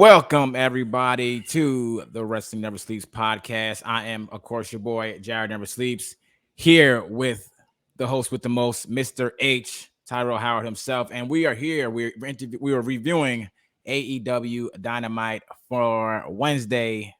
Welcome, everybody, to the Wrestling Never Sleeps podcast. I am, of course, your boy, Jared Never Sleeps, here with the host with the most, Mr. H, Tyrell Howard himself. And we are here. We are reviewing AEW Dynamite for Wednesday,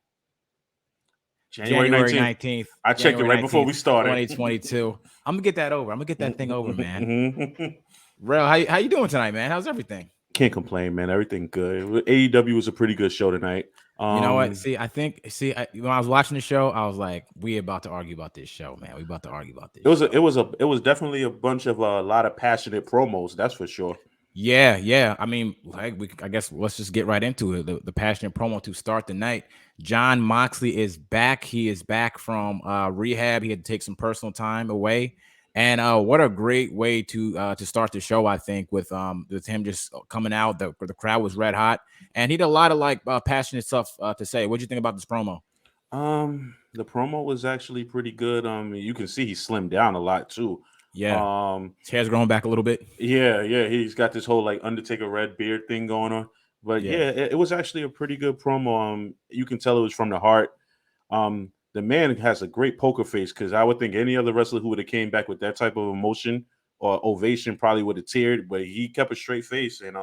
January 19th. I checked it right before we started. 2022. I'm going to get that over. I'm going to get that thing over, man. Rel, how you doing tonight, man? How's everything? Can't complain, man. Everything good. AEW was a pretty good show tonight. You know what? When I was watching the show, I was like, "We about to argue about this show, man. We about to argue about this." It was definitely a bunch of a lot of passionate promos. That's for sure. Yeah. I mean, I guess let's just get right into it. The passionate promo to start the night. Jon Moxley is back. He is back from rehab. He had to take some personal time away. And what a great way to start the show, I think, with him just coming out. The crowd was red hot, and he had a lot of passionate stuff to say. What do you think about this promo? The promo was actually pretty good. You can see he slimmed down a lot too. Yeah. His hair's growing back a little bit. Yeah. He's got this whole like Undertaker red beard thing going on. But yeah, it was actually a pretty good promo. You can tell it was from the heart. The man has a great poker face, because I would think any other wrestler who would have came back with that type of emotion or ovation probably would have teared, but he kept a straight face, and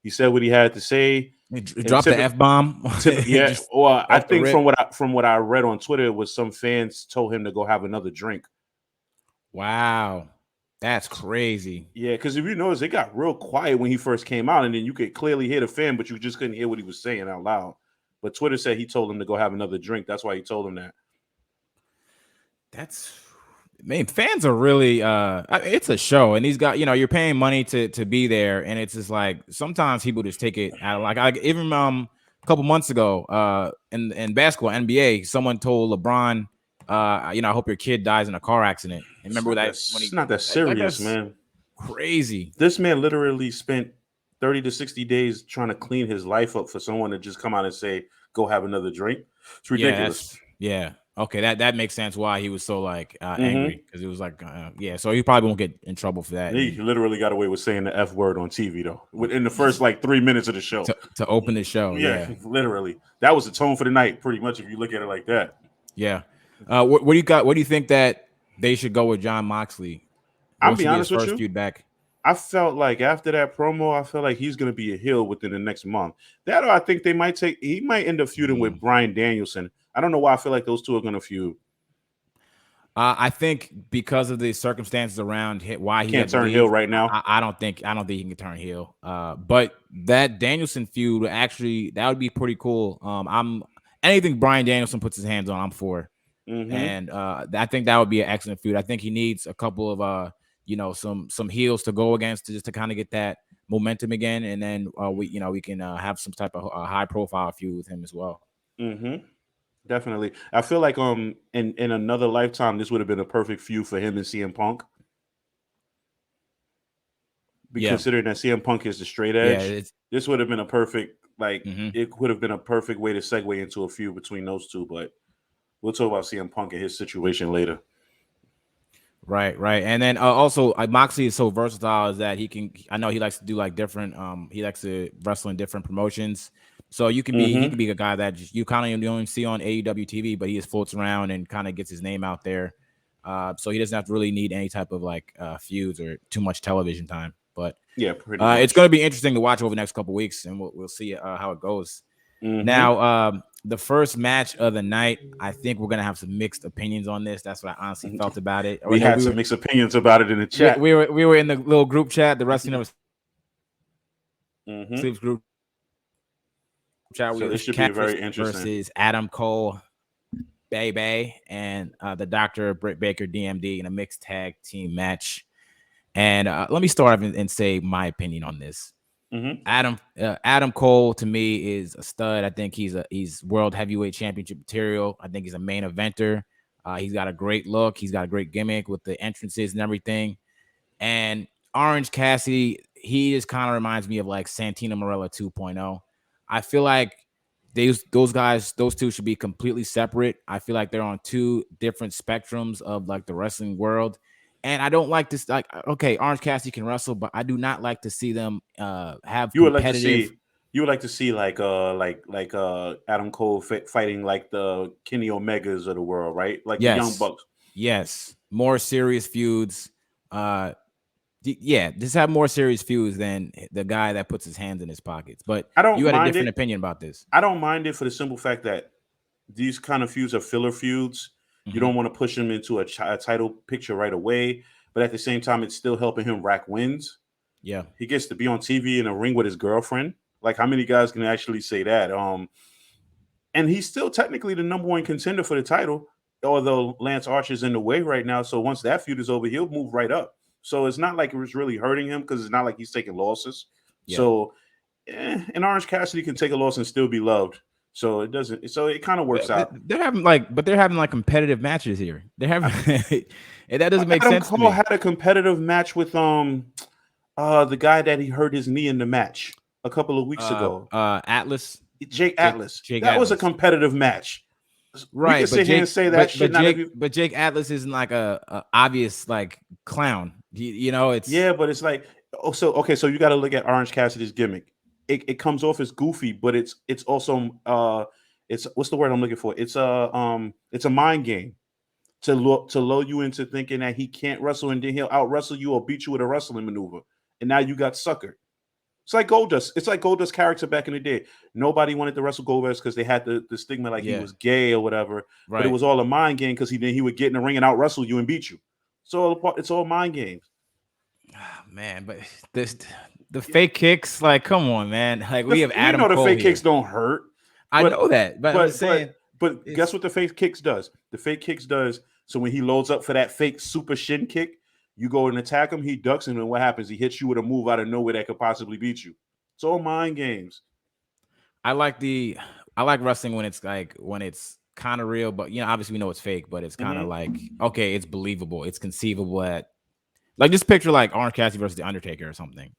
he said what he had to say. He dropped the F-bomb. Yeah, well, I think from what I read on Twitter, it was some fans told him to go have another drink. Wow, that's crazy. Yeah, because if you notice, it got real quiet when he first came out, and then you could clearly hear the fan, but you just couldn't hear what he was saying out loud. But Twitter said he told him to go have another drink. That's why he told him that. Fans are really it's a show, and he's got, you're paying money to be there, and it's just like sometimes people just take it out. Like even a couple months ago in basketball NBA, someone told LeBron, I hope your kid dies in a car accident. And remember that when it's not that serious, man. Crazy. This man literally spent 30 to 60 days trying to clean his life up for someone to just come out and say, go have another drink. It's ridiculous. Yeah. Okay, that makes sense why he was so angry, because it was like so he probably won't get in trouble for that. He literally got away with saying the F word on TV though, in the first 3 minutes of the show to open the show. Yeah, literally, that was the tone for the night, pretty much, if you look at it like that. Yeah. What do you got? What do you think that they should go with Jon Moxley? I'll be honest with you. Feud back. I felt like after that promo, I feel like he's going to be a heel within the next month. That, or I think he might end up feuding with Bryan Danielson. I don't know why I feel like those two are going to feud. I think because of the circumstances around why he can't turn heel right now. I don't think he can turn heel. But that Danielson feud that would be pretty cool. Anything Bryan Danielson puts his hands on, I'm for. And I think that would be an excellent feud. I think he needs a couple of some heels to go against to kind of get that momentum again, and then we can have some type of high profile feud with him as well. Definitely. I feel like in another lifetime, this would have been a perfect feud for him and CM Punk. Considering that CM Punk is the straight edge, this would have been a perfect it would have been a perfect way to segue into a feud between those two. But we'll talk about CM Punk and his situation later. Right. And then also Moxley is so versatile is that he can. I know he likes to do different. He likes to wrestle in different promotions. So you can be he can be a guy that you kind of only see on AEW TV, but he just floats around and kind of gets his name out there. So he doesn't have to really need any type of feuds or too much television time. But yeah, pretty much. It's going to be interesting to watch over the next couple of weeks, and we'll see how it goes. Now, the first match of the night, I think we're going to have some mixed opinions on this. That's what I honestly felt about it. We had some mixed opinions about it in the chat. We were in the little group chat, the Wrestling Never Sleeps group chat. So this should be very interesting. Versus Adam Cole, Baby, and the Dr. Britt Baker, DMD, in a mixed tag team match. And let me start and say my opinion on this. Adam Cole, to me, is a stud. I think he's world heavyweight championship material. I think he's a main eventer. He's got a great look. He's got a great gimmick with the entrances and everything. And Orange Cassidy, he just kind of reminds me of Santino Marella 2.0. I feel like those two should be completely separate. I feel like they're on two different spectrums of the wrestling world. And I don't like this. Okay, Orange Cassidy can wrestle, but I do not like to see them have competitive You would like to see like Adam Cole fighting like the Kenny Omegas of the world, right? Like the Young Yes, Bucks. yes, more serious feuds. Yeah, just have more serious feuds than the guy that puts his hands in his pockets. But I you don't had a mind different it. opinion about this. I don't mind it for the simple fact that these kind of feuds are filler feuds. You Mm-hmm. don't want to push him into a title picture right away, but at the same time, it's still helping him rack wins. Yeah, He gets to be on TV in a ring with his girlfriend. Like, how many guys can actually say that? And he's still technically the number one contender for the title, although Lance Archer's in the way right now. So once that feud is over, he'll move right up. So it's not like it was really hurting him because it's not like he's taking losses. yeah. So, and Orange Cassidy can take a loss and still be loved. So it doesn't. So it kind of works out. They're having like competitive matches here. They're having and that doesn't make Adam sense to Cole me. had a competitive match with the guy that he hurt his knee in the match a couple of weeks ago. Atlas, Jake Atlas. Jake That was a Atlas. competitive match. We Right, could sit here and say that shit. But Jake Atlas isn't like a obvious like clown. You know, it's Yeah, but it's like okay. So you got to look at Orange Cassidy's gimmick. It comes off as goofy, but it's also it's what's the word I'm looking for? It's a mind game to lull you into thinking that he can't wrestle and then he'll out wrestle you or beat you with a wrestling maneuver, and now you got suckered. It's like Goldust. It's like Goldust's character back in the day. Nobody wanted to wrestle Goldust because they had the stigma like he yeah, was gay or whatever. But it right. was all a mind game because he would get in the ring and out wrestle you and beat you. So it's all mind games. Man, but this the fake kicks, like, come on, man. Like we have We Adam know the Cole fake here. kicks don't hurt, I but know that, but I'm just but saying but but guess it's what the fake kicks does? The fake kicks does so when he loads up for that fake super shin kick, you go and attack him, he ducks, and then what happens? He hits you with a move out of nowhere that could possibly beat you. It's all mind games. I like the I like wrestling when it's kind of real, but obviously we know it's fake, but it's kind of Mm-hmm. like okay, it's believable, it's conceivable at like just picture like Orange Cassidy versus the Undertaker or something.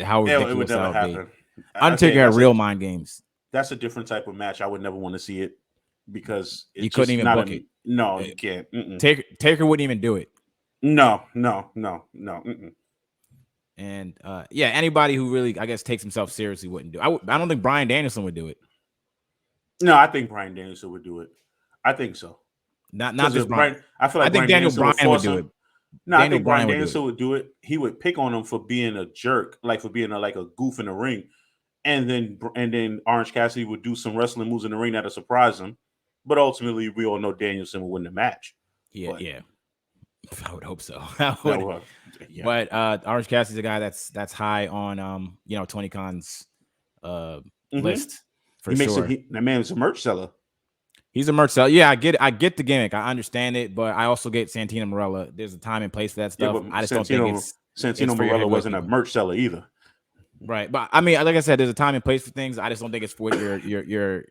How It would ridiculous that never would be. happen. I tell you, Undertaker had real mind games. that's a different type of match. I would never want to see it because You it's couldn't just even not book a it. no. Uh, You can't. Mm-mm. Taker wouldn't even do it. No, no, no, no. Mm-mm. And yeah, anybody who really, I guess, takes himself seriously wouldn't do. I don't think Bryan Danielson would do it. No, I think Bryan Danielson would do it. I think so Not because this Bryan. I feel I like think Bryan Daniel Danielson would Bryan would force do it. him. No, I Daniel think Bryan Bryan would do Danielson it. would do it. He would pick on him for being a jerk, like for being like a goof in the ring, and then Orange Cassidy would do some wrestling moves in the ring that'll surprise him. But ultimately, we all know Danielson will win the match. Yeah, But yeah. I would hope so. I that would. was yeah. But Orange Cassidy's a guy that's high on Tony Khan's Mm-hmm. list for sure. That man's a merch seller. He's a merch seller. Yeah, I get the gimmick. I understand it, but I also get Santino Marella. There's a time and place for that Yeah, stuff. but I just don't think it's Santino for your Morella heavyweight wasn't a people. merch seller either. Right. But I mean, like I said, there's a time and place for things. I just don't think it's for your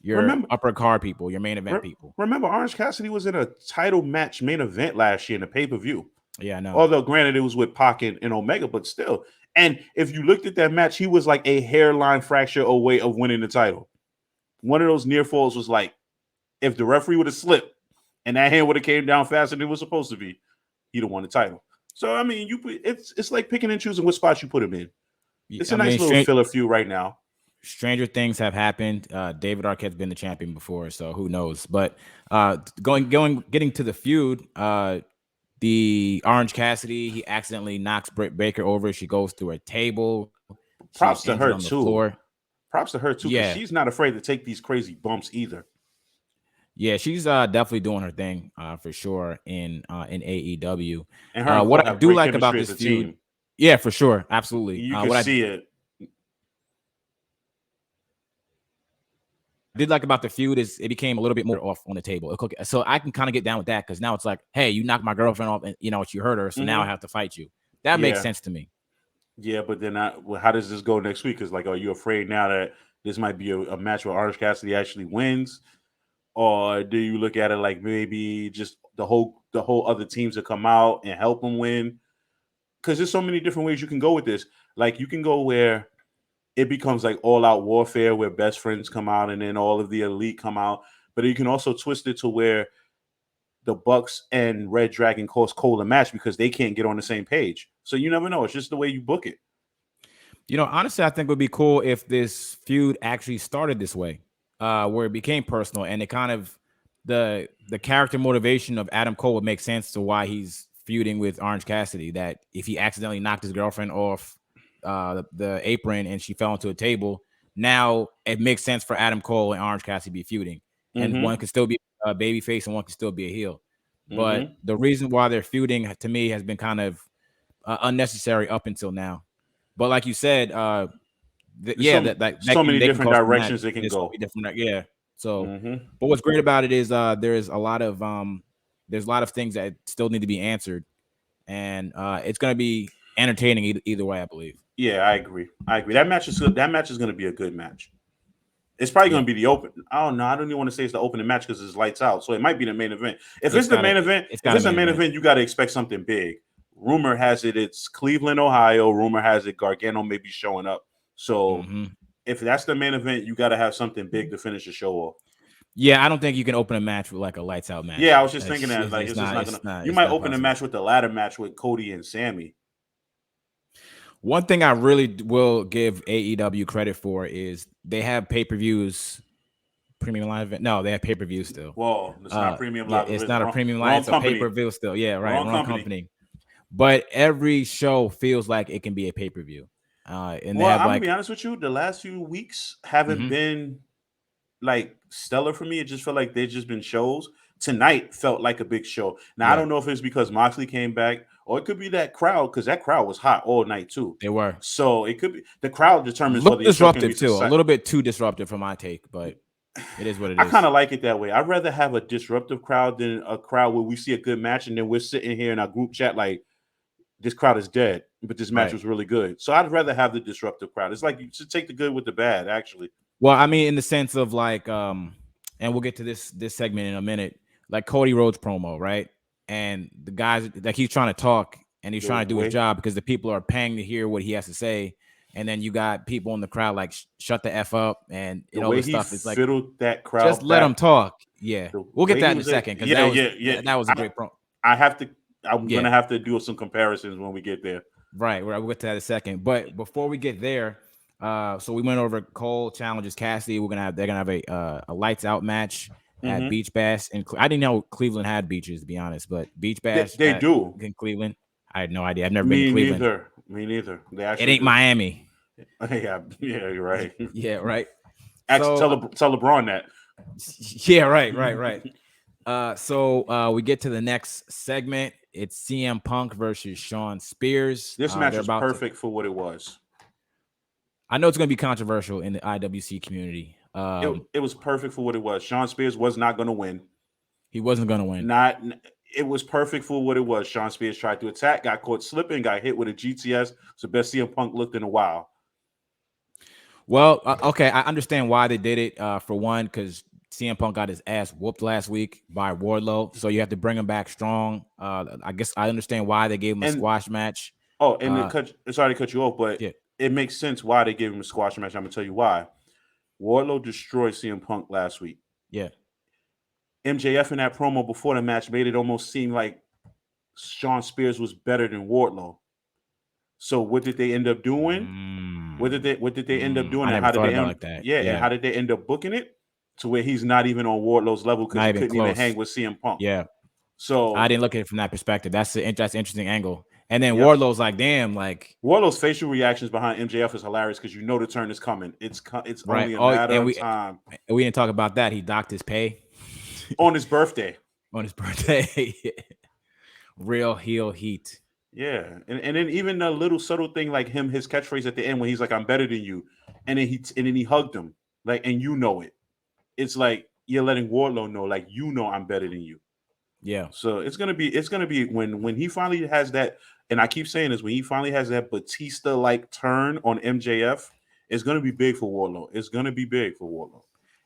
Remember, upper card people, your main event people. remember, Orange Cassidy was in a title match main event last year in the pay per view. Yeah, I know. Although, granted, it was with Pac and Omega, but still. And if you looked at that match, he was like a hairline fracture away of winning the title. One of those near falls was like, if the referee would have slipped and that hand would have came down faster than it was supposed to be, he'd have won the title. So I mean, it's like picking and choosing what spots you put him in. It's a I mean, nice little filler feud right now. stranger things have happened. David Arquette's been the champion before, so who knows? But getting to the feud, the Orange Cassidy, he accidentally knocks Britt Baker over. She goes through a table. She's Props to injured her on the too. floor. Props to her too, because Yeah, she's not afraid to take these crazy bumps either. yeah, she's definitely doing her thing for sure in AEW. And her and Cole What I have do great like about chemistry as this a feud, team. yeah, for sure, absolutely. You can see it. Did like about the feud is it became a little bit more off on the table. So I can kind of get down with that because now it's like, hey, you knocked my girlfriend off and you hurt her, so now I have to fight you. That makes Yeah. sense to me. Yeah, but then how does this go next week? Because like, are you afraid now that this might be a match where Orange Cassidy actually wins, or do you look at it like maybe just the whole other teams that come out and help them win? Because there's so many different ways you can go with this. Like you can go where it becomes like all out warfare where best friends come out and then all of the elite come out, but you can also twist it to where the Bucks and Red Dragon cost Cole a match because they can't get on the same page. So you never know. It's just the way you book it. Honestly, I think it would be cool if this feud actually started this way, where it became personal and it kind of the character motivation of Adam Cole would make sense to why he's feuding with Orange Cassidy. That if he accidentally knocked his girlfriend off the apron and she fell into a table, now it makes sense for Adam Cole and Orange Cassidy to be feuding, and one could still be a babyface and one could still be a heel. But the reason why they're feuding to me has been kind of unnecessary up until now. But like you said, So many they can different cause some match. directions they can There's so go. many different, yeah. So, but what's great about it is there's a lot of things that still need to be answered, and it's gonna be entertaining either way, I believe. Yeah, I agree. That match is going to be a good match. It's probably Yeah, going to be the open. I don't know. I don't even want to say it's the opening match because it's lights out. So it might be the main event. If it's the main event, you got to expect something big. Rumor has it's Cleveland, Ohio. Rumor has it Gargano may be showing up. So if that's the main event, you got to have something big to finish the show off. Yeah, I don't think you can open a match with like a lights out match. Yeah, I was just thinking that like it's just not gonna. You might open a match with the ladder match with Cody and Sammy. One thing I really will give AEW credit for is they have pay-per-views. Premium live event? No, they have pay-per-view still. Well, it's not premium live. It's not a premium live. It's a pay-per-view still. Yeah, right. Wrong company. But every show feels like it can be a pay-per-view. And I'm gonna be honest with you. The last few weeks haven't been like stellar for me. It just felt like they've just been shows. Tonight felt like a big show. Now I don't know if it's because Moxley came back, or it could be that crowd because that crowd was hot all night too. They were. So it could be the crowd determines whether the show can be disruptive too. A little bit too disruptive for my take, but it is what it is. I kind of like it that way. I'd rather have a disruptive crowd than a crowd where we see a good match and then we're sitting here in our group chat like this crowd is dead, but this match was really good. So I'd rather have the disruptive crowd. It's like you should take the good with the bad, actually. Well, I mean, in the sense of like, and we'll get to this segment in a minute, like Cody Rhodes promo, right? And the guys, like he's trying to talk and he's trying to do his job because the people are paying to hear what he has to say. And then you got people in the crowd like shut the F up and all this stuff. It's like that crowd just let them talk. Yeah, we'll get that in a second because that was a great promo. I'm gonna have to do some comparisons when we get there. Right, we'll get to that in a second. But before we get there, so we went over Cole challenges Cassidy. They're gonna have a lights out match at Beach Bash, and I didn't know Cleveland had beaches, to be honest. But Beach Bash, they do in Cleveland. I had no idea. I've never been to Cleveland. Me neither. It ain't Miami. Yeah, you're right. Yeah, right. Tell LeBron that. Yeah, right. So we get to the next segment. It's CM Punk versus Shawn Spears. This match is perfect for what it was. I know it's going to be controversial in the IWC community. It was perfect for what it was. Shawn Spears was not going to win. He wasn't going to win. It was perfect for what it was. Shawn Spears tried to attack, got caught slipping, got hit with a GTS. It's the best CM Punk looked in a while. Well, okay, I understand why they did it. For one, because CM Punk got his ass whooped last week by Wardlow, so you have to bring him back strong. I guess I understand why they gave him a squash match. Oh, and sorry to cut you off, but it makes sense why they gave him a squash match. I'm gonna tell you why. Wardlow destroyed CM Punk last week. Yeah. MJF in that promo before the match made it almost seem like Shawn Spears was better than Wardlow. So what did they end up doing? What did they end up doing? And how did they end and how did they end up booking it to where he's not even on Wardlow's level because he couldn't even hang with CM Punk? Yeah. So I didn't look at it from that perspective. That's an interesting angle. And then Wardlow's like, damn, like Wardlow's facial reactions behind MJF is hilarious because you know the turn is coming. It's only a matter of time. We didn't talk about that. He docked his pay on his birthday. Real heel heat. Yeah, and then even the little subtle thing like his catchphrase at the end when he's like, "I'm better than you," and then he hugged him like, and you know it. It's like you're letting Wardlow know, like I'm better than you. Yeah. So it's gonna be when he finally has that, and I keep saying this, when he finally has that Batista like turn on MJF, it's gonna be big for Wardlow. It's gonna be big for Wardlow.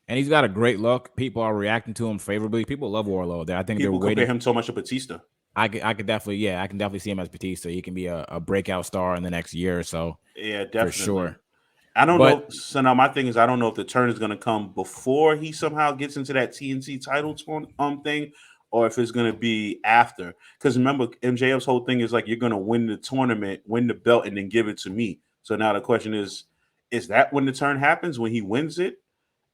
And he's got a great look. People are reacting to him favorably. People love Wardlow. I think people compare him so much to Batista. I could definitely see him as Batista. He can be a breakout star in the next year or so. Yeah, definitely. For sure. I don't know. So now my thing is, I don't know if the turn is going to come before he somehow gets into that TNT title thing, or if it's going to be after. Because remember, MJF's whole thing is like, you're going to win the tournament, win the belt, and then give it to me. So now the question is that when the turn happens, when he wins it,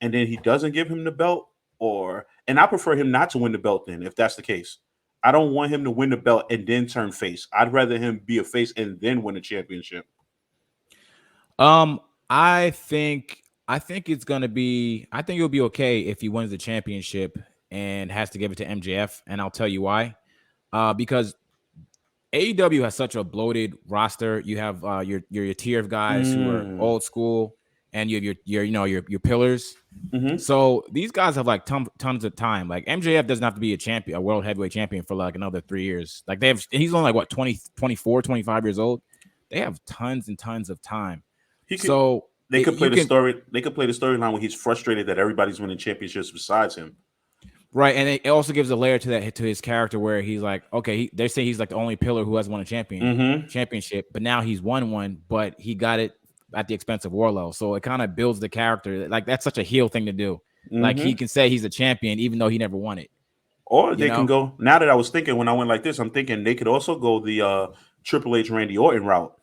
and then he doesn't give him the belt? And I prefer him not to win the belt then, if that's the case. I don't want him to win the belt and then turn face. I'd rather him be a face and then win a championship. Um, I think it's gonna be. I think it'll be okay if he wins the championship and has to give it to MJF, and I'll tell you why. Because AEW has such a bloated roster. You have your tier of guys who are Mm. old school, and you have your pillars. Mm-hmm. So these guys have like tons of time. Like MJF doesn't have to be a world heavyweight champion for like another 3 years. Like he's only like what 20, 24, 25 years old. They have tons and tons of time. He could. So They could play you the can story. They could play the storyline where he's frustrated that everybody's winning championships besides him. right, and it also gives a layer to that to his character where he's like, okay, they say he's like the only pillar who hasn't won a Mm-hmm. championship, but now he's won one, but he got it at the expense of Warlow. So it kind of builds the character. Like that's such a heel thing to do. Like he Mm-hmm. can say he's a champion even though he never won it. Or You they can know, go. Now that I was thinking when I went like this, I'm thinking they could also go the Triple H Randy Orton route.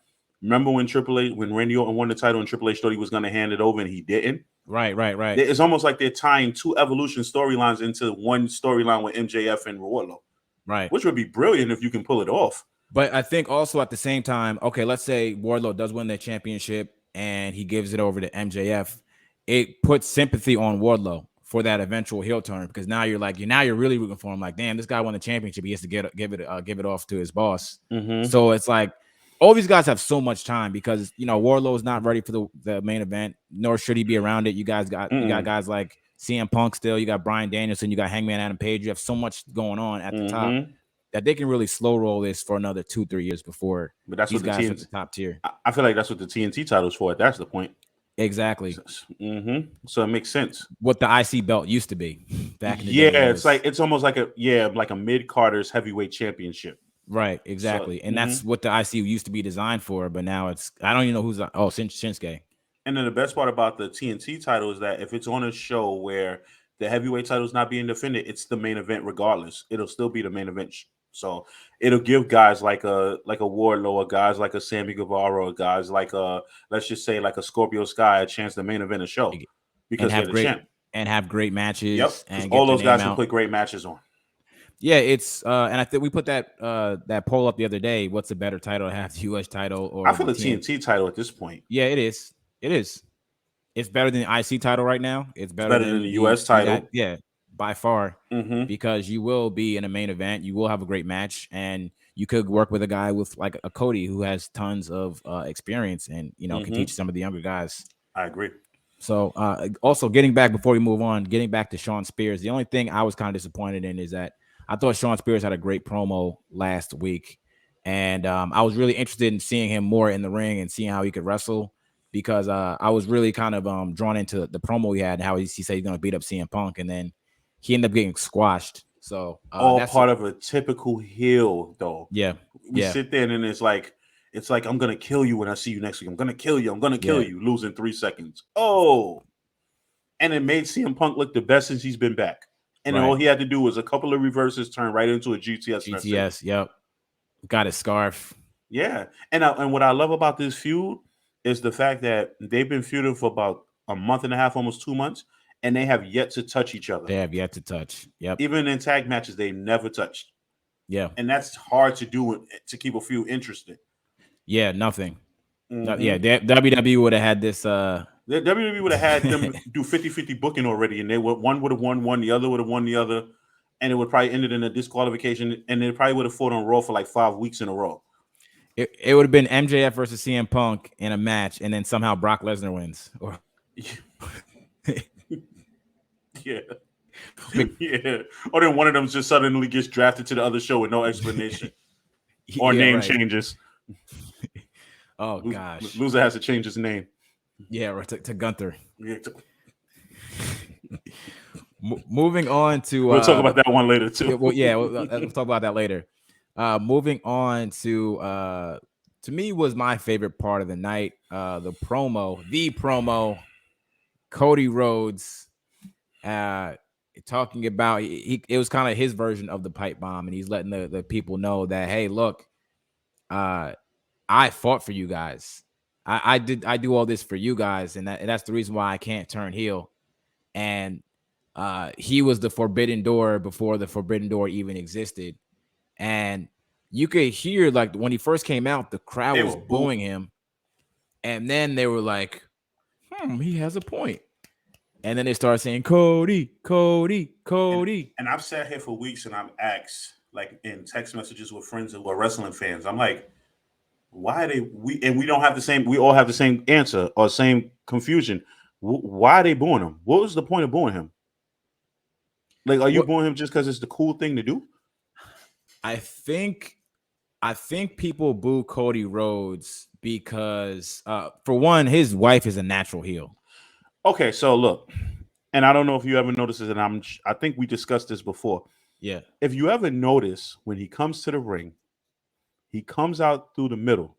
Remember when Randy Orton won the title and Triple H thought he was going to hand it over and he didn't? right. It's almost like they're tying two Evolution storylines into one storyline with MJF and Wardlow, Right. which would be brilliant if you can pull it off. But I think also at the same time, okay, let's say Wardlow does win the championship and he gives it over to MJF. It puts sympathy on Wardlow for that eventual heel turn because now you're really rooting for him. Like, damn, this guy won the championship. He has to give it off to his boss. Mm-hmm. So it's like all these guys have so much time because Wardlow is not ready for the main event, nor should he be around it. You got guys like CM Punk still. You got Bryan Danielson. You got Hangman Adam Page. You have so much going on at the top that they can really slow roll this for another 2-3 years before But that's these what the guys TNT, at the top tier. I feel like that's what the TNT title's for. That's the point. Exactly. Mm-hmm. So it makes sense. What the IC belt used to be back in the day. Yeah, it's almost like a mid Carter's heavyweight championship. Right, exactly. So, and that's what the IC used to be designed for, but now I don't even know who's Shinsuke. And then the best part about the TNT title is that if it's on a show where the heavyweight title is not being defended, it's the main event regardless. It'll still be the main event. So it'll give guys like a Wardlow, or guys like a Sammy Guevara, or guys like let's just say like a Scorpio Sky a chance to main event a show because they're the champ. And have great matches. Yep, and all those guys can put great matches on. Yeah, it's and I think we put that poll up the other day. What's a better title to have, the US title or I feel the TNT title at this point? Yeah, it is. It is. It's better than the IC title right now. It's better than the US title. Yeah, by far. Mm-hmm. Because you will be in a main event. You will have a great match, and you could work with a guy with like a Cody who has tons of experience and can teach some of the younger guys. I agree. So also getting back to Shawn Spears, the only thing I was kind of disappointed in is that I thought Shawn Spears had a great promo last week, and I was really interested in seeing him more in the ring and seeing how he could wrestle because I was really kind of drawn into the promo he had and how he said he's going to beat up CM Punk, and then he ended up getting squashed. So all part of a typical heel, though. Yeah, we sit there and it's like I'm gonna kill you when I see you next week. I'm gonna kill you. I'm gonna kill you. Losing 3 seconds. Oh, and it made CM Punk look the best since he's been back. And all he had to do was a couple of reverses, turn right into a GTS. GTS, yep. Got his scarf. Yeah, and what I love about this feud is the fact that they've been feuding for about a month and a half, almost 2 months, and they have yet to touch each other. They have yet to touch. Yep. Even in tag matches, they never touched. Yeah. And that's hard to do to keep a feud interesting. Yeah, nothing. Yeah, WWE would have had this. The WWE would have had them do 50-50 booking already, and one would have won one, the other would have won the other, and it would probably ended in a disqualification, and they probably would have fought on Raw for like 5 weeks in a row. It would have been MJF versus CM Punk in a match, and then somehow Brock Lesnar wins. Or yeah. Yeah. Or then one of them just suddenly gets drafted to the other show with no explanation. Or name changes. Oh, gosh. Loser has to change his name. Yeah, right, to Gunther. Yeah, moving on to... we'll talk about that one later, too. We'll talk about that later. Moving on to me was my favorite part of the night. The promo, Cody Rhodes talking about it was kind of his version of the pipe bomb, and he's letting the people know that, hey, look, I fought for you guys. I do all this for you guys, and that's the reason why I can't turn heel. And he was the forbidden door before the forbidden door even existed. And you could hear, like, when he first came out, the crowd They was were booing booing. him, and then they were like, he has a point. And then they started saying, Cody, Cody, And Cody. and I've sat here for weeks and I'm asked, like in text messages with friends who are wrestling fans. I'm like, why are they we don't have the same, we all have the same answer or same confusion. Why are they booing him? What was the point of booing him? Like, are you What booing him just because it's the cool thing to do? I think I think people boo Cody Rhodes because for one, his wife is a natural heel. Okay, so look, and I don't know if you ever noticed this, and I think we discussed this before. Yeah. If you ever notice when he comes to the ring, he comes out through the middle.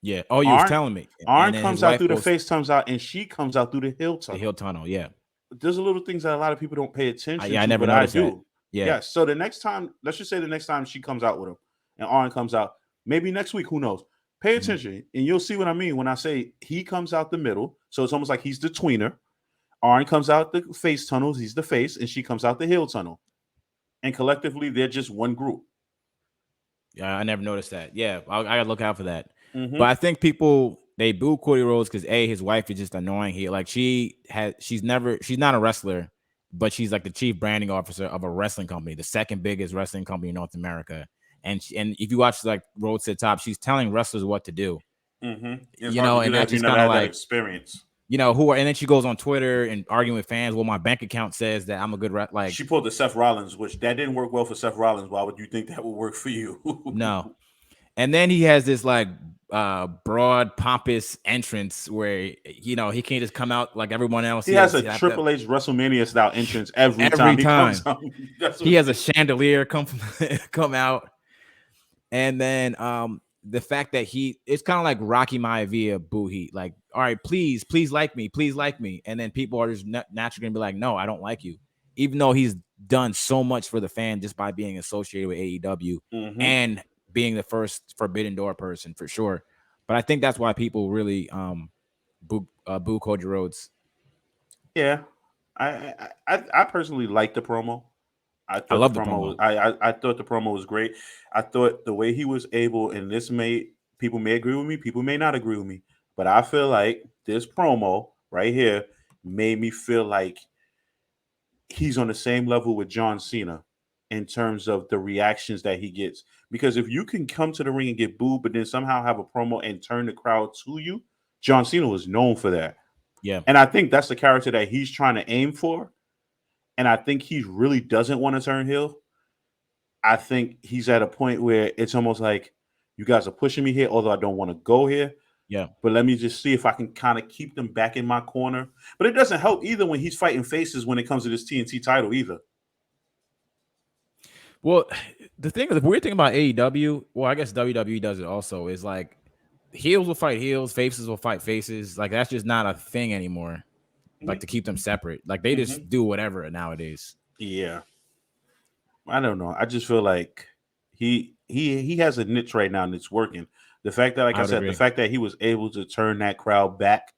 Yeah. Oh, you was Arn telling me. Arn And then his comes out wife through the goes face, comes out, and she comes out through the heel the tunnel. heel tunnel. Yeah. There's a little things that a lot of people don't pay attention Yeah, I to, never but I noticed that. do. Yeah. Yes. So the next time, let's just say the next time she comes out with him and Arn comes out, maybe next week, who knows? Pay Mhm. attention and you'll see what I mean when I say he comes out the middle. So it's almost like he's the tweener. Arn comes out the face tunnels, he's the face, and she comes out the heel tunnel. And collectively, they're just one group. Yeah, I never noticed that. Yeah, I gotta look out for that. But Mm-hmm. I think people they boo Cody Rhodes because his wife is just annoying. Like she's not a wrestler, but she's like the chief branding officer of a wrestling company, the second biggest wrestling company in North America. And if you watch like Road to the Top, she's telling wrestlers what to do. Mm-hmm. It's hard to do And that that's if you just never kind of had that like, experience. and then she goes on Twitter and arguing with fans. Well, my bank account says that I'm a good like She pulled the Seth Rollins, which that didn't work well for Seth Rollins. Why would you think that would work for you? no. And then he has this like broad pompous entrance where he can't just come out like everyone else. He has a Triple H WrestleMania style entrance every every time he time comes out. he has a chandelier come out. And then the fact that it's kind of like Rocky Maivia boo heat. Like, all right, please like me, please like me. And then people are just naturally gonna be like, no, I don't like you, even though he's done so much for the fan just by being associated with AEW Mm-hmm. and being the first Forbidden Door person for sure. But I think that's why people really boo Cody Rhodes. Yeah, I personally like the promo. I I thought the love the promo was promo. I thought the promo was great. I thought the way he was able, and this may people may agree with me, people may not agree with me, but I feel like this promo right here made me feel like he's on the same level with John Cena in terms of the reactions that he gets. Because if you can come to the ring and get booed, but then somehow have a promo and turn the crowd to you, John Cena was known for that. Yeah. And I think that's the character that he's trying to aim for. And I think he really doesn't want to turn heel. I think he's at a point where it's almost like you guys are pushing me here, although I don't want to go here. Yeah. But let me just see if I can kind of keep them back in my corner. But it doesn't help either when he's fighting faces when it comes to this TNT title either. Well, the weird thing about AEW, well, I guess WWE does it also, is like heels will fight heels, faces will fight faces. Like that's just not a thing anymore. Like to keep them separate. Like they Mm-hmm. just do whatever nowadays. Yeah. I don't know. I just feel like he has a niche right now and it's working. The fact that, like I I would said, the agree. fact that he was able to turn that crowd back.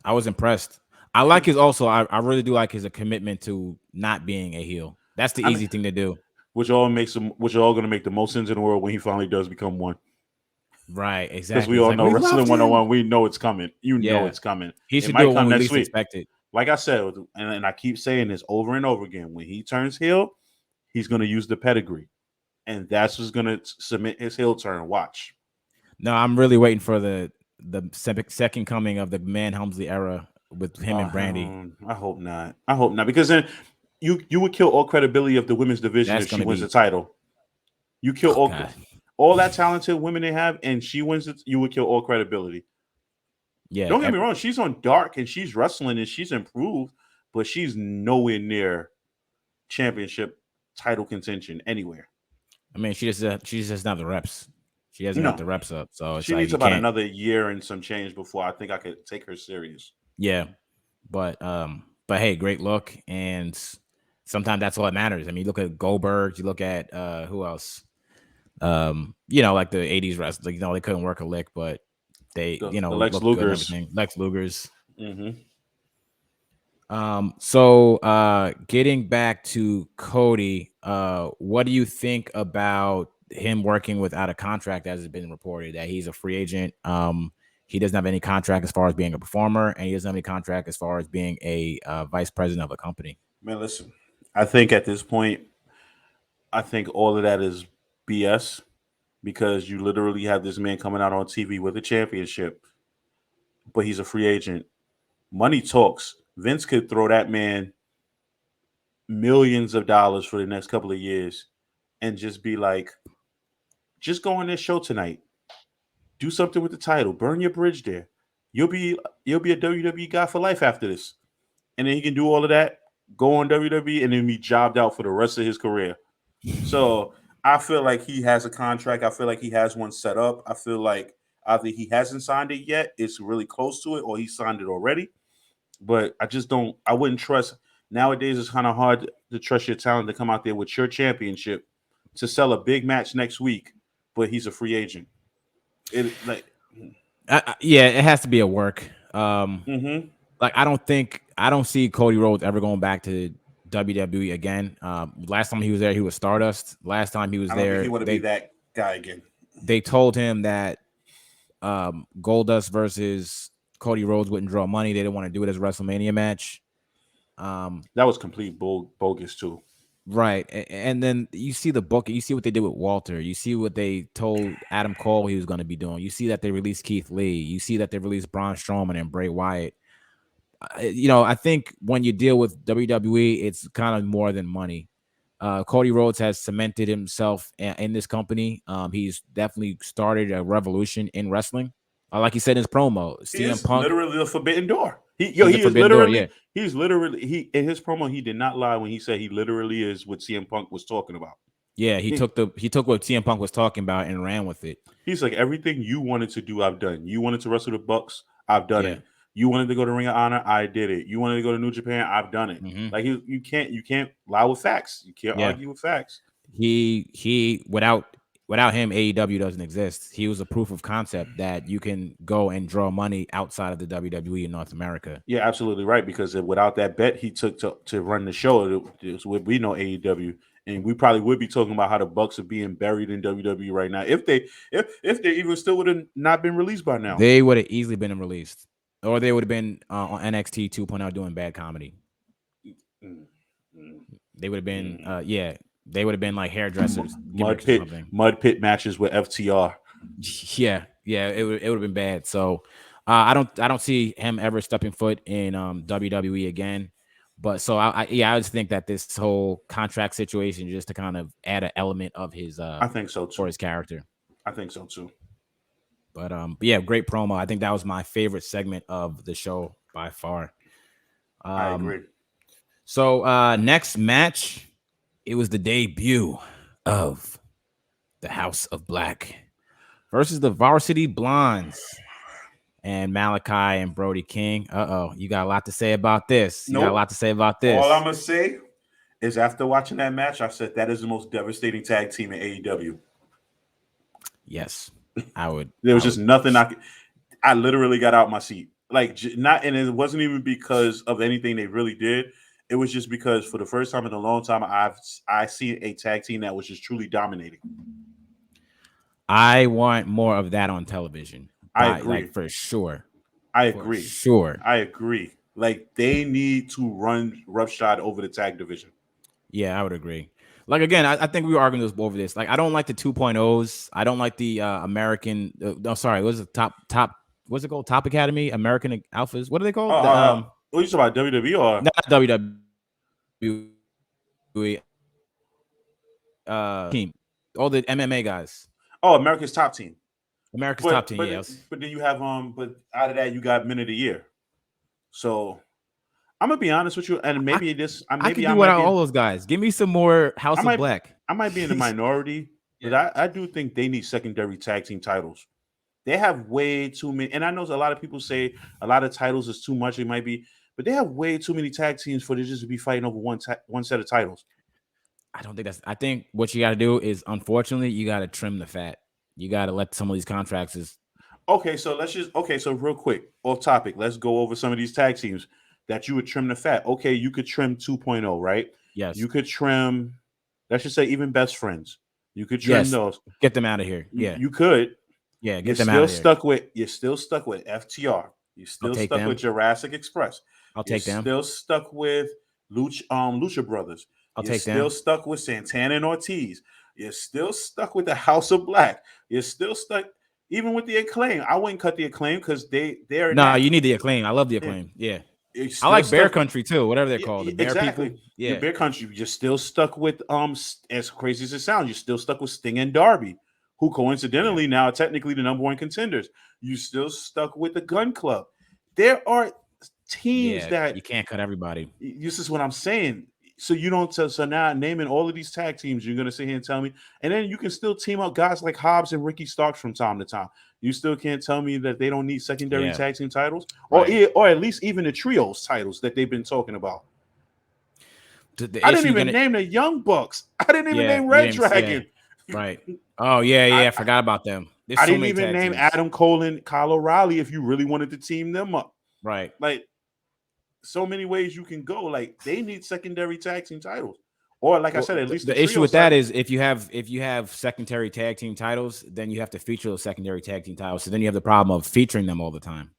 I was impressed. I like his also. I really do like his commitment to not being a heel. That's the I mean, easy thing to do. which all makes him, which are all going to make the most sense in the world when he finally does become one. Right, Because exactly. we It's all like know we loved Wrestling him. 101, we know it's coming. You know Yeah, it's coming. he It should do might it when come we next least week. expect it. Like I said, and I keep saying this over and over again, when he turns heel, he's going to use the pedigree. And that's what's going to submit his heel turn. Watch. No, I'm really waiting for the second coming of the Man Helmsley era with him and Brandy. I hope not. I hope not. Because then you would kill all credibility of the women's division That's if she gonna wins the be title. You kill oh god. all that talented women they have, and she wins it, you would kill all credibility. Yeah, Don't get me wrong, she's on Dark and she's wrestling and she's improved, but she's nowhere near championship title contention anywhere. I mean, she just doesn't have the reps. She hasn't got No, the reps up, so it's she like needs you about can't. another year and some change before I think I could take her serious. Yeah, but hey, great look, and sometimes that's all that matters. I mean, you look at Goldberg, you look at who else? Like the '80s wrestlers, they couldn't work a lick, but they the Lex look good and Luger's. everything. Lex Luger's. Mm-hmm. So getting back to Cody, what do you think about him working without a contract, as has been reported that he's a free agent? He doesn't have any contract as far as being a performer, and he doesn't have any contract as far as being a vice president of a company. Man, listen. I think at this point, I think all of that is BS because you literally have this man coming out on TV with a championship, but he's a free agent. Money talks. Vince could throw that man millions of dollars for the next couple of years and just be like, just go on this show tonight. Do something with the title. Burn your bridge there. You'll be you'll be a WWE guy for life after this. And then he can do all of that, go on WWE, and then be jobbed out for the rest of his career. So I feel like he has a contract. I feel like he has one set up. I feel like either he hasn't signed it yet, it's really close to it, or he signed it already. But I just don't. I wouldn't trust. Nowadays, it's kind of hard to trust your talent to come out there with your championship to sell a big match next week, but he's a free agent. It like, Yeah, it has to be a work. mm-hmm. Like I don't see Cody Rhodes ever going back to WWE again. Last time he was there, he was Stardust. Last time he was I don't think he there, want to be that guy again. they told him that Goldust versus Cody Rhodes wouldn't draw money. They didn't want to do it as a WrestleMania match. That was complete bogus too. Right. And then you see the book, you see what they did with Walter. You see what they told Adam Cole he was going to be doing. You see that they released Keith Lee. You see that they released Braun Strowman and Bray Wyatt. I think when you deal with WWE, it's kind of more than money. Cody Rhodes has cemented himself in this company. He's definitely started a revolution in wrestling. Like he said in his promo, He CM is Punk, literally the forbidden door. he's the He is forbidden door. Yeah, he in his promo he did not lie when he said he literally is what CM Punk was talking about. yeah. He took what CM Punk was talking about and ran with it. He's like, everything you wanted to do, I've done. You wanted to wrestle the Bucks, I've done Yeah. it. You wanted to go to Ring of Honor, I did it. You wanted to go to New Japan, I've done it. Mm-hmm. Like you can't lie with facts. You can't Yeah. argue with facts. He without him, AEW doesn't exist. He was a proof of concept that you can go and draw money outside of the WWE in North America. Yeah, absolutely right. Because without that bet he took to run the show, we know AEW, and we probably would be talking about how the Bucks are being buried in WWE right now if they even still would have not been released by now. They would have easily been released, or they would have been on NXT 2.0 doing bad comedy. They would have been, they would have been like hairdressers, mud pit matches with FTR. Yeah, it would have been bad. So I don't see him ever stepping foot in WWE again. But so I just think that this whole contract situation just to kind of add an element of his I think so too for his character. I think so too. But yeah, great promo. I think that was my favorite segment of the show by far. I agree. So next match, it was the debut of the House of Black versus the Varsity Blondes and Malachi and Brody King. You got a lot to say about this. All I'm gonna say is after watching that match, I said that is the most devastating tag team in AEW. Yes, I would. There was just nothing I literally got out my seat. Like and it wasn't even because of anything they really did. It was just because for the first time in a long time, I seen a tag team that was just truly dominating. I want more of that on television. I agree. Like for sure. I agree. Sure. I agree. Like they need to run roughshod over the tag division. Yeah, I would agree. Like again, I think we were arguing over this. Like I don't like the 2.0s. I don't like the American. Sorry, what was it top? What's it called? Top Academy, American Alphas. What are they called? What are you talking about? WWE or not WWE? Team, all the MMA guys. Oh, America's Top Team. America's Top Team. Yes. But then you have but out of that you got Men of the Year. So I'm gonna be honest with you, and maybe I can do without all those guys. Give me some more House of Black. I might be in the minority, but I do think they need secondary tag team titles. They have way too many, and I know a lot of people say a lot of titles is too much. It might be, but they have way too many tag teams for them just to be fighting over one set of titles. I don't think that's. I think what you got to do is, unfortunately, you got to trim the fat. You got to let some of these contracts Okay, so so real quick, off topic, let's go over some of these tag teams that you would trim the fat. Okay, you could trim 2.0, right? Yes. You could trim, let's just say even best friends. You could trim Yes. those. Get them out of here. Yeah. You could. Yeah. Get them out of there. You're still stuck with FTR. You're I'll still take stuck with them. Jurassic Express. I'll You're take them. still stuck with Lucha Brothers. I'll You're take still them. stuck with Santana and Ortiz. You're still stuck with the House of Black. You're still stuck even with the Acclaim. I wouldn't cut the Acclaim because they're No, that. you need the Acclaim. I love the Yeah. Acclaim. Yeah. You're I still like Bear stuck. Country too, whatever they're called. The Bear people. Exactly. Your Yeah. Bear Country. You're still stuck with as crazy as it sounds. You're still stuck with Sting and Darby, who Yeah. coincidentally now are technically the number one contenders. You still stuck with the Gun Club. There are teams Yeah. You that can't cut everybody. this is what I'm saying. So you don't tell so now naming all of these tag teams, you're gonna sit here and tell me, and then you can still team up guys like Hobbs and Ricky Starks from time to time. You still can't tell me that they don't need secondary Yeah. tag team titles, Right. or at least even the trios titles that they've been talking about. The I didn't issue you're even gonna. name the Young Bucks. I didn't even Yeah. name You Red didn't. Yeah. Dragon. Right. Oh yeah. I, Yeah. I forgot about them. There's I so didn't many even tag name teams. Adam Cole and Kyle O'Reilly if you really wanted to team them up. Right. Like so many ways you can go. Like they need secondary tag team titles, or like I Well, said, at least the the issue trios with that title. is if you have secondary tag team titles, then you have to feature those secondary tag team titles. So then you have the problem of featuring them all the time.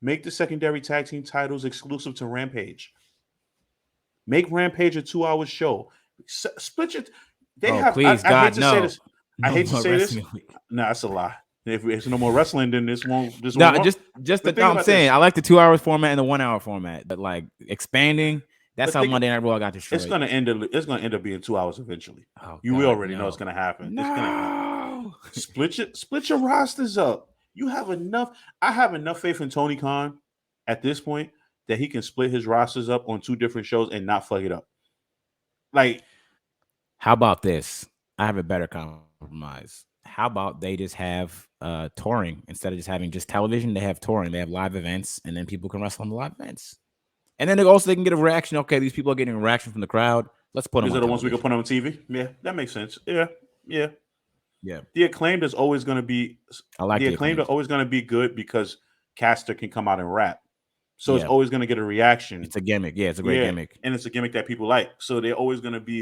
Make the secondary tag team titles exclusive to Rampage. Make Rampage a 2 hour show. Split it. They Oh have. please, I hate God, to say no, this. I no hate to more say this. wrestling week. No, that's a lie. If there's no more wrestling, then this won't. This No, won't work. But think no, I'm about saying this. I like the 2 hour format and the 1 hour format, but like expanding, that's But how think Monday Night Raw got it's destroyed. gonna end. It's gonna end up being 2 hours eventually. Oh You God, already know it's no, gonna happen. It's gonna happen. no. Split your rosters up. You have enough. I have enough faith in Tony Khan at this point that he can split his rosters up on two different shows and not fuck it up. Like, How about this? I have a better compromise. How about they just have touring instead of just having just television? They have touring. They have live events, and then people can wrestle on the live events. And then they can get a reaction. Okay, these people are getting a reaction from the crowd. Let's put them these on are the ones we can television. put on TV. Yeah, that makes sense. Yeah, yeah. Yeah, The acclaimed is always going to be I like the the acclaimed are acclaimed. always going to be good because Caster can come out and rap. So it's Yeah, always going to get a reaction. it's a gimmick. Yeah, it's a great Yeah, gimmick. and it's a gimmick that people like. So they're always going to be.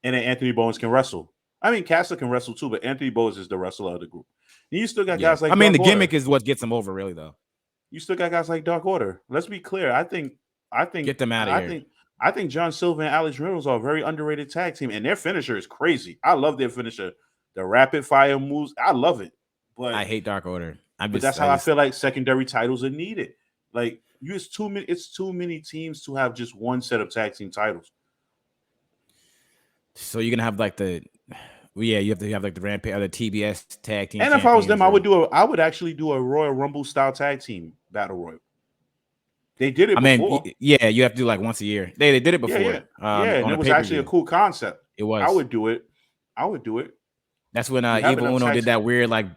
And then Anthony Bowens can wrestle. I mean, Caster can wrestle too, but Anthony Bowens is the wrestler of the group. And you still got Yeah, guys like I mean Dark the Order. gimmick is what gets them over, really, though. You still got guys like Dark Order. Let's be clear. I think, Get them out of I here. think, I think John Silver and Alex Reynolds are a very underrated tag team, and their finisher is crazy. I love their finisher, the rapid fire moves. I love it, I but hate Dark Order. that's how I feel like secondary titles are needed. Like it's too many. It's too many teams to have just one set of tag team titles. So you're gonna have like you have to have like the Rampage or the TBS tag team And if I was champions. them, I would actually do a Royal Rumble style tag team battle royal. They did it I mean, before. yeah, you have to do like once a year. They did it Yeah, before. yeah, and On it a was pay per actually a view. cool concept. It I was. would do it. I would do it. That's when You have Evil enough Uno tag did that weird like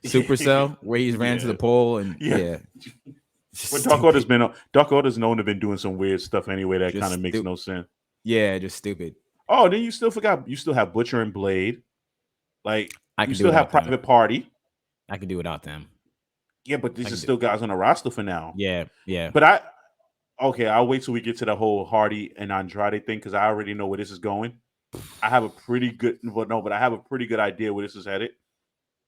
supercell where he ran to the pole and yeah. But Dark Order's known to have been doing some weird stuff anyway that kind of makes no sense. Yeah, just stupid. Oh, then you still forgot. You still have Butcher and Blade. Like I can you still have Private Party. I can do without them. Yeah, but these are still guys on the roster for now. Yeah, yeah. But I'll wait till we get to the whole Hardy and Andrade thing because I already know where this is going. I have a pretty good, but I have a pretty good idea where this is headed.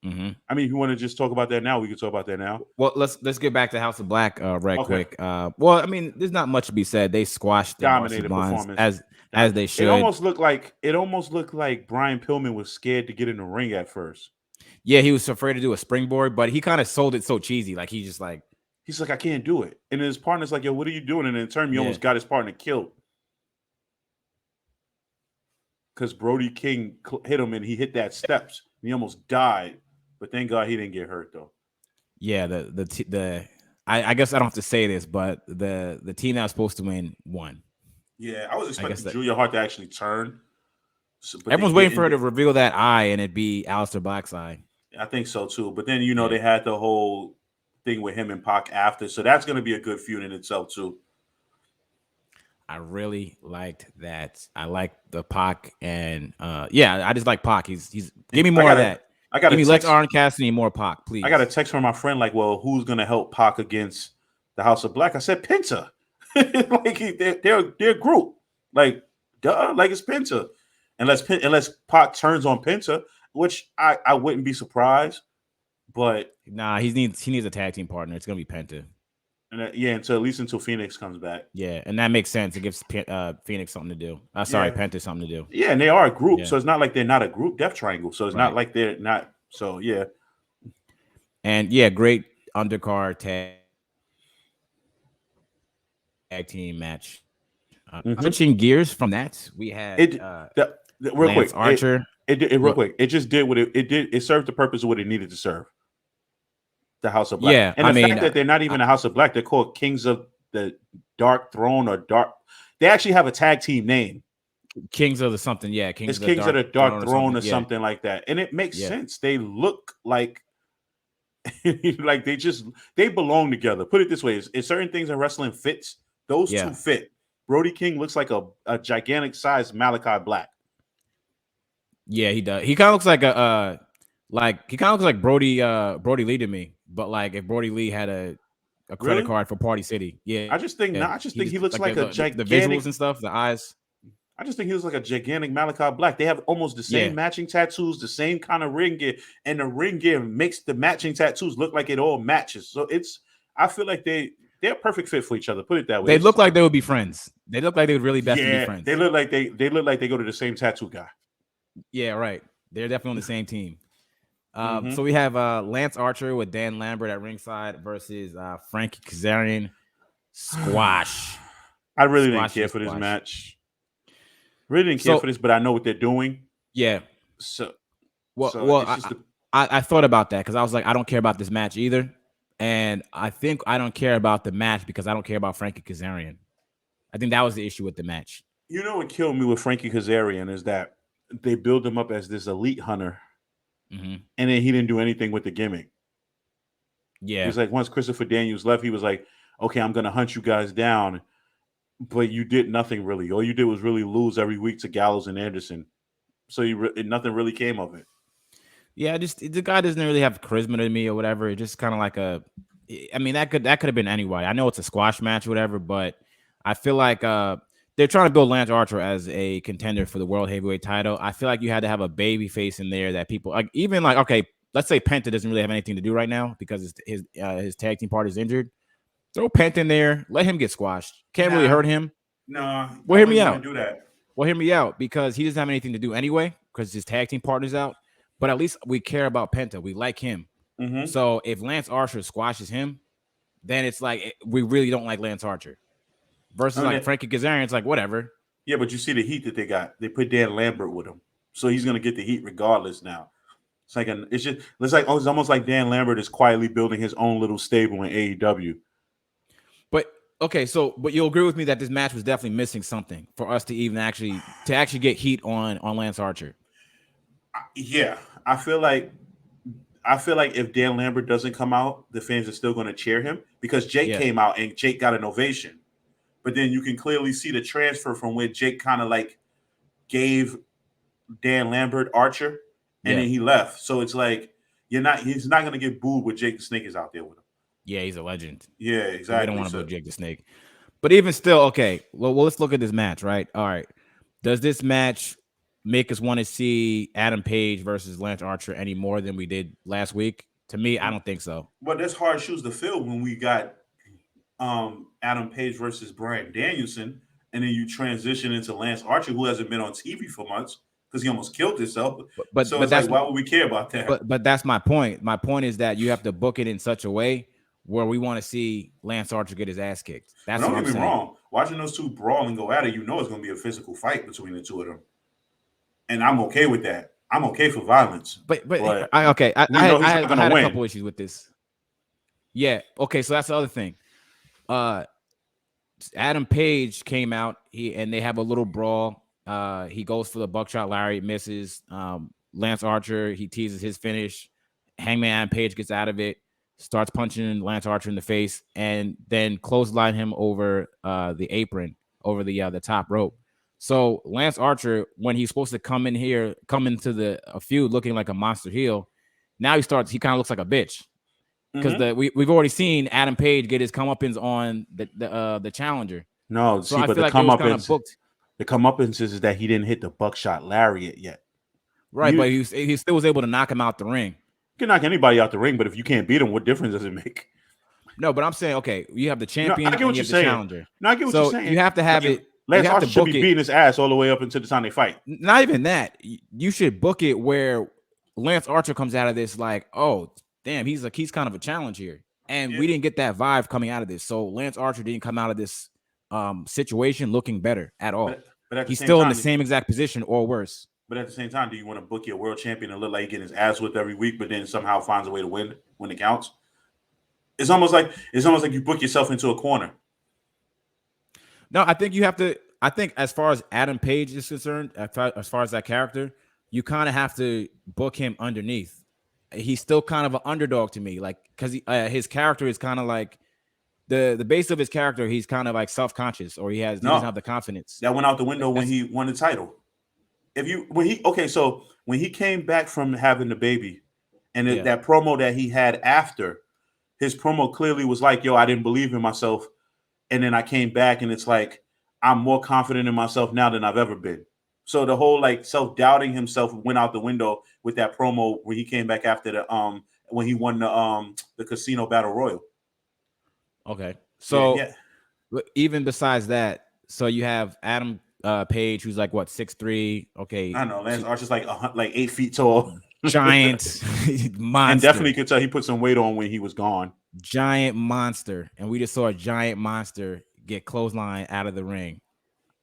Mm-hmm. I mean, if you want to just talk about that now, we can talk about that now. Well, let's get back to House of Black quick. Well, I mean, there's not much to be said. They squashed the Dominated performance as they should. It almost looked like Brian Pillman was scared to get in the ring at first. Yeah, he was afraid to do a springboard, but he kind of sold it so cheesy. Like he's like, I can't do it. And his partner's like, yo, what are you doing? And in turn, he almost got his partner killed. Because Brody King hit him and he hit that steps. And he almost died. But thank God he didn't get hurt though. Yeah, I guess I don't have to say this, but the team that was supposed to win won. Yeah, I was expecting Julia Hart to actually turn. Everyone's waiting for her to reveal that eye and it be Aleister Black's eye. I think so too. But then they had the whole thing with him and Pac after, so that's going to be a good feud in itself too. I really liked that. I like the Pac and I just like Pac. He's give me more of that. I got Give a me Lex text. Arn Cassidy more Pac, I got a please. text from my friend like, "Well, who's gonna help Pac against the House of Black?" I said, "Penta." Like they're a group. Like duh, like it's Penta. Unless Pac turns on Penta, which I wouldn't be surprised. But Nah, he needs a tag team partner. It's gonna be Penta. yeah, until at least until Phoenix comes back. Yeah, and that makes sense. It gives Phoenix something to do. Sorry, Yeah, Penta something to do. yeah, and they are a group, Yeah, so it's not like they're not a group Death Triangle. So it's not right. like they're not. So yeah, And yeah, great undercard tag team match. mm-hmm. Switching gears from that, we had it real Lance quick Archer. it real quick. It just did what it did. It served the purpose of what it needed to serve. The House of Black, Yeah, and I the mean, fact that they're not even the House of Black, they're called Kings of the Dark Throne or Dark. They actually have a tag team name. Kings of the something. Yeah, Kings It's of the Kings of Dark the Dark Throne or Throne something. or Yeah, something like that, and it makes yeah, sense. They look like like they belong together. Put it this way: is certain things in wrestling fits. Those yeah. two fit. Brody King looks like a gigantic sized Malachi Black. Yeah, he does. He kind of looks like he kind of looks like Brody Lee to me. But like if Brody Lee had a credit Really? card for Party City, yeah, I just think not. I just he think he just looks like like a the visuals gigantic. and stuff, the eyes. I just think he looks like a gigantic Malachi Black. They have almost the Yeah, same matching tattoos, the same kind of ring gear, and the ring gear makes the matching tattoos look like it all matches. So it's. I feel like they're a perfect fit for each other. Put it that way. they It's look like they would be friends. They look like they would really best to be yeah. friends. They look like they go to the same tattoo guy. Yeah, right. They're definitely on the same team. So Mm-hmm. we have Lance Archer with Dan Lambert at ringside versus Frankie Kazarian. Squash, I really didn't squash care and for this squash. match. Really didn't care So for this, but I know what they're doing. yeah, So, well, so well, it's just the. I thought about that because I was like, I don't care about this match either, and I think I don't care about the match because I don't care about Frankie Kazarian. I think that was the issue with the match. You know what killed me with Frankie Kazarian is that they build him up as this elite hunter, Mm-hmm. and then he didn't do anything with the gimmick. It Yeah, was like once Christopher Daniels left, he was like, "Okay, I'm gonna hunt you guys down," but you did nothing really. All you did was really lose every week to Gallows and Anderson. So nothing really came of it. yeah. Just the guy doesn't really have charisma to me or whatever. It just kind of like a. I mean, that could have been anybody. I know it's a squash match or whatever, but I feel like they're trying to build Lance Archer as a contender for the world heavyweight title. I feel like you had to have a baby face in there that people like. Even like okay, let's say Penta doesn't really have anything to do right now because his tag team partner is injured. Throw Penta in there, let him get squashed. Can't really Nah, hurt him. nah, Well, I hear me wouldn't want to out. do that. Well, hear me out because he doesn't have anything to do anyway because his tag team partner's out. But at least we care about Penta. We like him. Mm-hmm. So if Lance Archer squashes him, then it's like we really don't like Lance Archer. Versus like Okay. Frankie Kazarian, it's like whatever. Yeah, but you see the heat that they got. They put Dan Lambert with him, so he's gonna get the heat regardless. Now it's almost like Dan Lambert is quietly building his own little stable in AEW. But okay, but you'll agree with me that this match was definitely missing something for us to even actually get heat on Lance Archer. Yeah, I feel like if Dan Lambert doesn't come out, the fans are still going to cheer him because Jake Yeah, came out and Jake got an ovation. But then you can clearly see the transfer from where Jake kind of like gave Dan Lambert Archer, and yeah, then he left. So it's like he's not going to get booed with Jake the Snake is out there with him. yeah. He's a legend. Yeah, So we don't exactly. want to So boo Jake the Snake. But even still, okay. Well, let's look at this match, right? All right. Does this match make us want to see Adam Page versus Lance Archer any more than we did last week? To me, I don't think so. but that's hard shoes to fill when we got Adam Page versus Bryan Danielson, and then you transition into Lance Archer, who hasn't been on TV for months because he almost killed himself. But So but it's that's like, why would we care about that? but that's my point. My point is that you have to book it in such a way where we want to see Lance Archer get his ass kicked. But That's don't what get I'm me saying. wrong, watching those two brawl and go at it, you know it's going to be a physical fight between the two of them, and I'm okay with that. I'm okay for violence, But but I okay. we know he's not I going to had a win. couple issues with this. Yeah. Okay. So that's the other thing. Uh, Adam Page came out. They have a little brawl. He goes for the buckshot Larry, misses. Lance Archer, he teases his finish. Hangman Adam Page gets out of it, starts punching Lance Archer in the face, and then clothesline him over the apron, over the top rope. So Lance Archer, when he's supposed to come into the feud looking like a monster heel, Now he kind of looks like a bitch because we've already seen Adam Page get his comeuppance on the challenger. No, So see, I but feel like it was kind of booked. The comeuppance is that he didn't hit the buckshot lariat yet. Right, but he still was able to knock him out the ring. You can knock anybody out the ring, but if you can't beat him, what difference does it make? No, but I'm saying, okay, you have the champion I get what and you you're have the saying. challenger. No, I get what you're saying. You have to have it. Lance Archer should be beating his ass all the way up until the time they fight. Not even that. You should book it where Lance Archer comes out of this like, oh, damn, he's kind of a challenge here. And we didn't get that vibe coming out of this. So Lance Archer didn't come out of this situation looking better at all. But he's still in the same exact position or worse. But at the same time, do you want to book your world champion and look like he getting his ass whipped every week, but then somehow finds a way to win when it counts? It's almost like you book yourself into a corner. No, I think you have to. I think as far as Adam Page is concerned, as far as that character, you kind of have to book him underneath. He's still kind of an underdog to me, like because his character is kind of like the base of his character. He's kind of like self-conscious, or he doesn't have the confidence. That went out the window when he won the title. When he came back from having the baby, and that promo that he had after, his promo clearly was like, "Yo, I didn't believe in myself, and then I came back, and it's like I'm more confident in myself now than I've ever been." So the whole like self-doubting himself went out the window with that promo where he came back after the when he won the Casino Battle Royal. Okay, so even besides that, so you have Adam Page, who's like what 6'3". Okay, I know Lance Archer's like 8 feet tall, giant monster. And definitely could tell he put some weight on when he was gone. Giant monster, and we just saw a giant monster get clothesline out of the ring.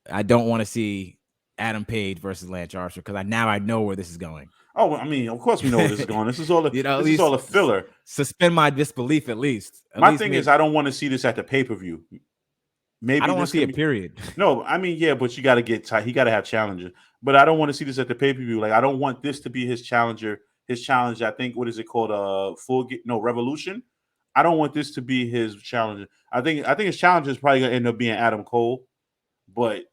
I don't want to see Adam Page versus Lance Archer because I know where this is going. Oh, I mean, of course we know where this is going. This is all this is all a filler. Suspend my disbelief at least. My thing is, I don't want to see this at the pay-per-view. Maybe I don't want to see it. Period. No, I mean, yeah, but you got to get tight. He got to have challenges. But I don't want to see this at the pay-per-view. Like, I don't want this to be his challenger. His challenge, I think, what is it called? Revolution. I don't want this to be his challenger. I think his challenge is probably gonna end up being Adam Cole, but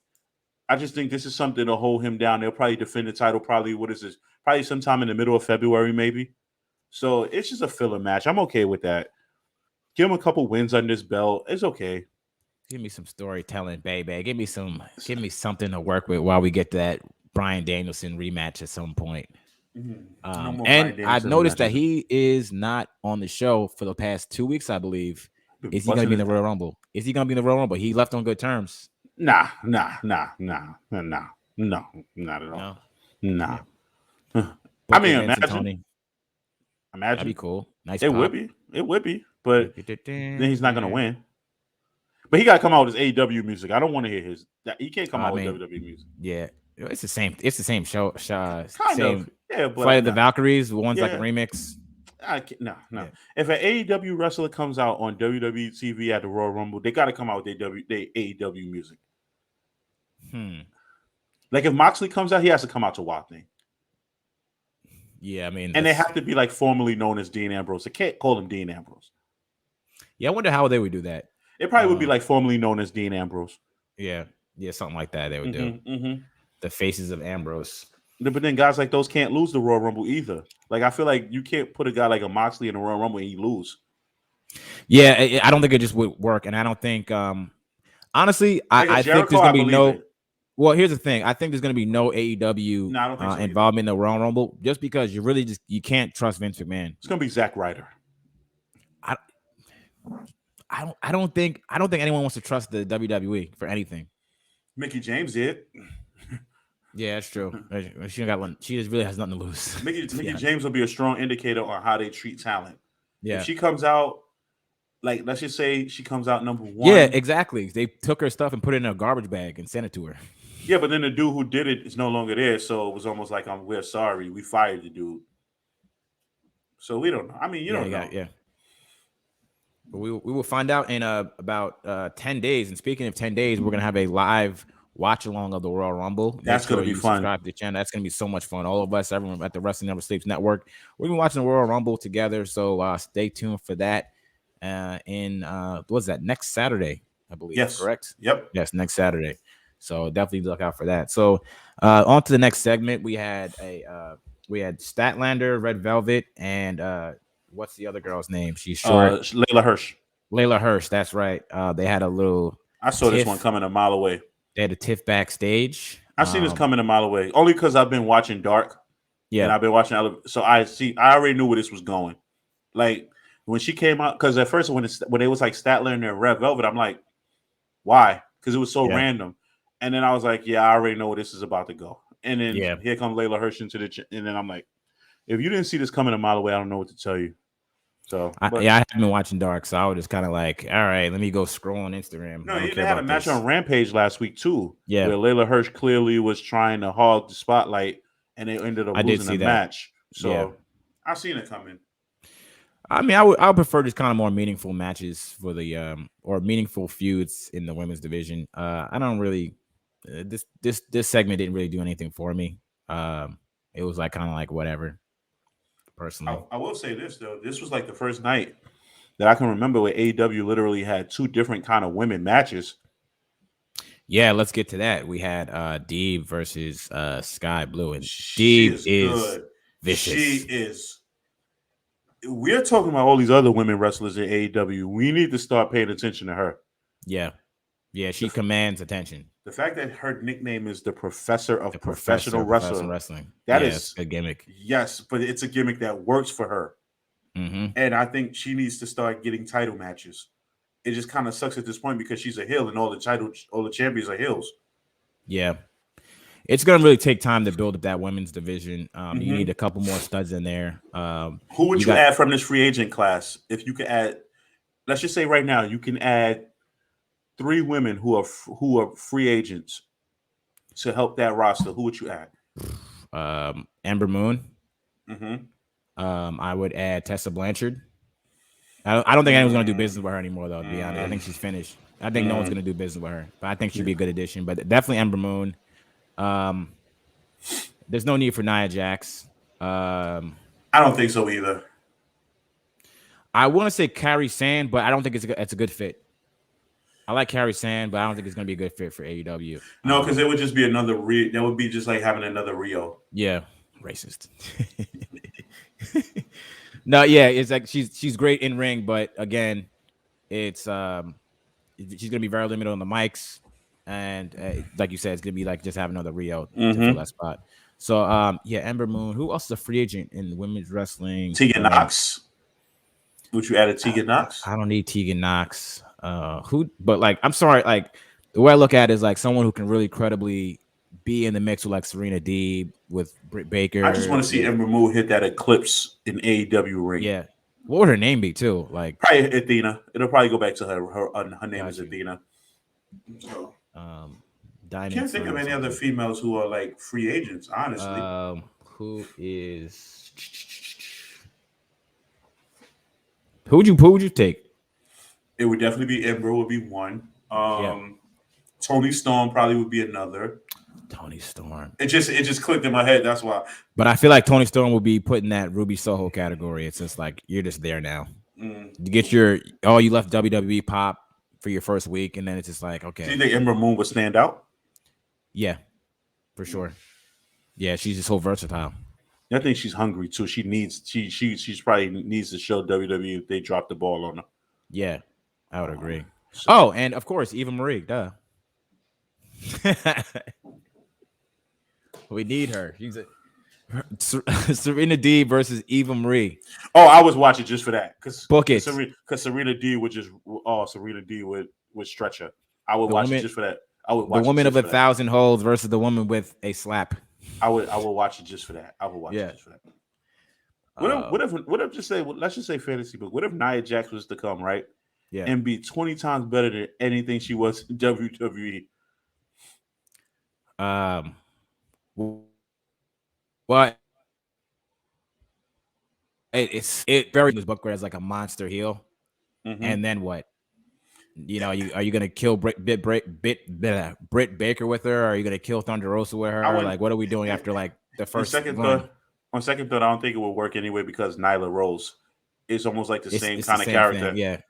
I just think this is something to hold him down. They'll probably defend the title. Probably Probably sometime in the middle of February, maybe. So it's just a filler match. I'm okay with that. Give him a couple wins under his belt. It's okay. Give me some storytelling, baby. Give me something to work with while we get that Bryan Danielson rematch at some point. Mm-hmm. And I've noticed that he is not on the show for the past 2 weeks, I believe. Is he going to be in the Royal Rumble? He left on good terms. Nah, not at all. No. I mean, imagine. That'd be cool. Nice. It would be, but then he's not going to win. But he got to come out with his AEW music. I don't want to hear his. He can't come out with WWE music. Yeah, it's the same. It's the same show. Kind of. Yeah, but Fight of the Valkyries, the one's like a remix. No. Yeah. If an AEW wrestler comes out on WWE TV at the Royal Rumble, they got to come out with their AEW music. Like if Moxley comes out, he has to come out to WAP thing. Yeah, I mean, and they have to be like formerly known as Dean Ambrose. They can't call him Dean Ambrose. Yeah, I wonder how they would do that. It probably would be like formerly known as Dean Ambrose. Yeah, something like that they would do. Mm-hmm. The Faces of Ambrose. But then guys like those can't lose the Royal Rumble either. Like I feel like you can't put a guy like a Moxley in the Royal Rumble and he lose. Yeah, I don't think it just would work, and I don't think. Honestly, I think there's gonna be no. Well, here's the thing. I think there's going to be no AEW involvement in the Royal Rumble just because you can't trust Vince McMahon. It's going to be Zack Ryder. I don't think anyone wants to trust the WWE for anything. Mickey James did. Yeah, that's true. She got one. She just really has nothing to lose. Mickey James will be a strong indicator on how they treat talent. Yeah. If she comes out, like let's just say she comes out number 1. Yeah, exactly. They took her stuff and put it in a garbage bag and sent it to her. Yeah, but then the dude who did it is no longer there, so it was almost like we're sorry, we fired the dude. So we don't know. I mean, you don't know. Yeah. But we will find out in about 10 days. And speaking of 10 days, we're gonna have a live watch along of the Royal Rumble. That's gonna be fun. Subscribe to the channel. That's gonna be so much fun. All of us, everyone at the Wrestling Never Sleeps Network, we've been watching the Royal Rumble together. So stay tuned for that. What's that? Next Saturday, I believe. Yes. Correct. Yep. Yes, next Saturday. So definitely look out for that. So on to the next segment. We had We had Statlander, Red Velvet, and what's the other girl's name? She's short. Layla Hirsch. Layla Hirsch. That's right. They had a little. I saw this one tiff. coming a mile away. They had a tiff backstage. I've seen this coming a mile away only because I've been watching Dark. Yeah, and I've been watching other. So I already knew where this was going. Like when she came out, because at first when it was like Statler and Red Velvet, I'm like, why? Because it was so random. And then I was like, yeah, I already know where this is about to go. And then here comes Layla Hirsch into and then I'm like, if you didn't see this coming a mile away, I don't know what to tell you. So I haven't been watching Dark, so I was just kind of like, all right, let me go scroll on Instagram. No, they had a match on Rampage last week too. Yeah, where Layla Hirsch clearly was trying to hog the spotlight, and they ended up losing the match. So I've seen it coming. I mean, I would prefer just kind of more meaningful matches for the or meaningful feuds in the women's division. I don't really this segment didn't really do anything for me. It was like kind of like whatever. Personally, I will say this though: this was like the first night that I can remember where AEW literally had two different kind of women matches. Yeah, let's get to that. We had Deeb versus Sky Blue, and Deeb is vicious. She is. We're talking about all these other women wrestlers in AEW. We need to start paying attention to her. Yeah, she commands attention. The fact that her nickname is the Professor of Professional Wrestling. That is a gimmick. Yes, but it's a gimmick that works for her. Mm-hmm. And I think she needs to start getting title matches. It just kind of sucks at this point because she's a heel and all the champions are heels. Yeah. It's going to really take time to build up that women's division. You need a couple more studs in there. Who would you add from this free agent class? If you could add, let's just say right now, you can add 3 women who are free agents to help that roster. Who would you add? Ember Moon. Mm-hmm. I would add Tessa Blanchard. I don't think anyone's going to do business with her anymore, though, to be honest. I think she's finished. I think no one's going to do business with her. But I think she'd be a good addition. But definitely Ember Moon. There's no need for Nia Jax. I don't think so either. I want to say Carrie Sand, but I don't think it's a good fit. I like Carrie Sand, but I don't think it's going to be a good fit for AEW. No, because it would just be another that would be just like having another Rio. Yeah, racist. No, yeah, it's like she's great in ring, but again, it's she's going to be very limited on the mics. And like you said, it's gonna be like just have another Rio to fill that spot. So Ember Moon. Who else is a free agent in women's wrestling? Tegan Knox. Would you add a Tegan Knox? I don't need Tegan Knox. But like, I'm sorry, like the way I look at it is like someone who can really credibly be in the mix with like Serena Deeb, with Britt Baker. I just want to see Ember Moon hit that eclipse in AEW ring. Yeah. What would her name be too? Like probably Athena. It'll probably go back to her name is Athena. So. I can't think of any other females who are like free agents, honestly. Who would you take? It would definitely be Ember would be one. Toni Storm probably would be another. Toni Storm. It just clicked in my head. That's why. But I feel like Toni Storm will be put in that Ruby Soho category. It's just like you're just there now. You get you left WWE pop for your first week, and then it's just like, okay. Do you think Ember Moon would stand out? Yeah, for sure. Yeah, she's just so versatile. I think she's hungry too. She probably needs to show WWE if they drop the ball on her. Yeah, I would agree. So. And of course, Eva Marie, duh. We need her. She's Serena Deeb versus Eva Marie. Oh, I was watching just for that. Book it. Because Serena Deeb would stretch her. I would watch it just for that. I would watch the woman of 1,000 holds versus the woman with a slap. I would watch it just for that. I would watch it just for that. What if just say let's just say fantasy book. What if Nia Jax was to come, right? Yeah. And be 20 times better than anything she was in WWE. Well, it very this book where it's like a monster heel, and then what? Are you gonna kill Britt Baker with her? Or are you gonna kill Thunder Rosa with her? Like, what are we doing after like the first? On second thought, I don't think it would work anyway because Nyla Rose is almost like the same kind of character. Thing, yeah.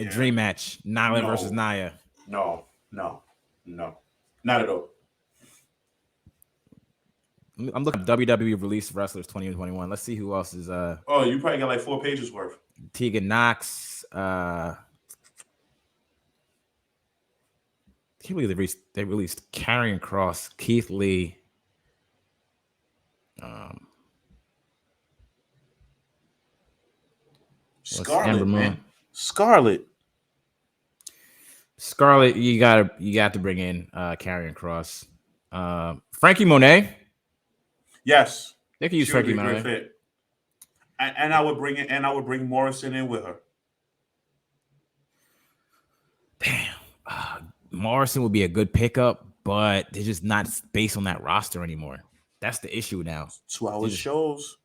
Dream match: Nyla versus Nia. No, not at all. I'm looking at WWE released wrestlers 2021. Let's see who else is. Oh, you probably got like 4 pages worth. Tegan Knox. Can't believe they released Karrion Cross, Keith Lee. Scarlet, man. Scarlet. You got to bring in Karrion Cross. Frankie Monet. Yes. They could use Frankie Monet. Fit. And I would bring Morrison in with her. Damn. Morrison would be a good pickup, but they're just not based on that roster anymore. That's the issue now. 2-hour shows.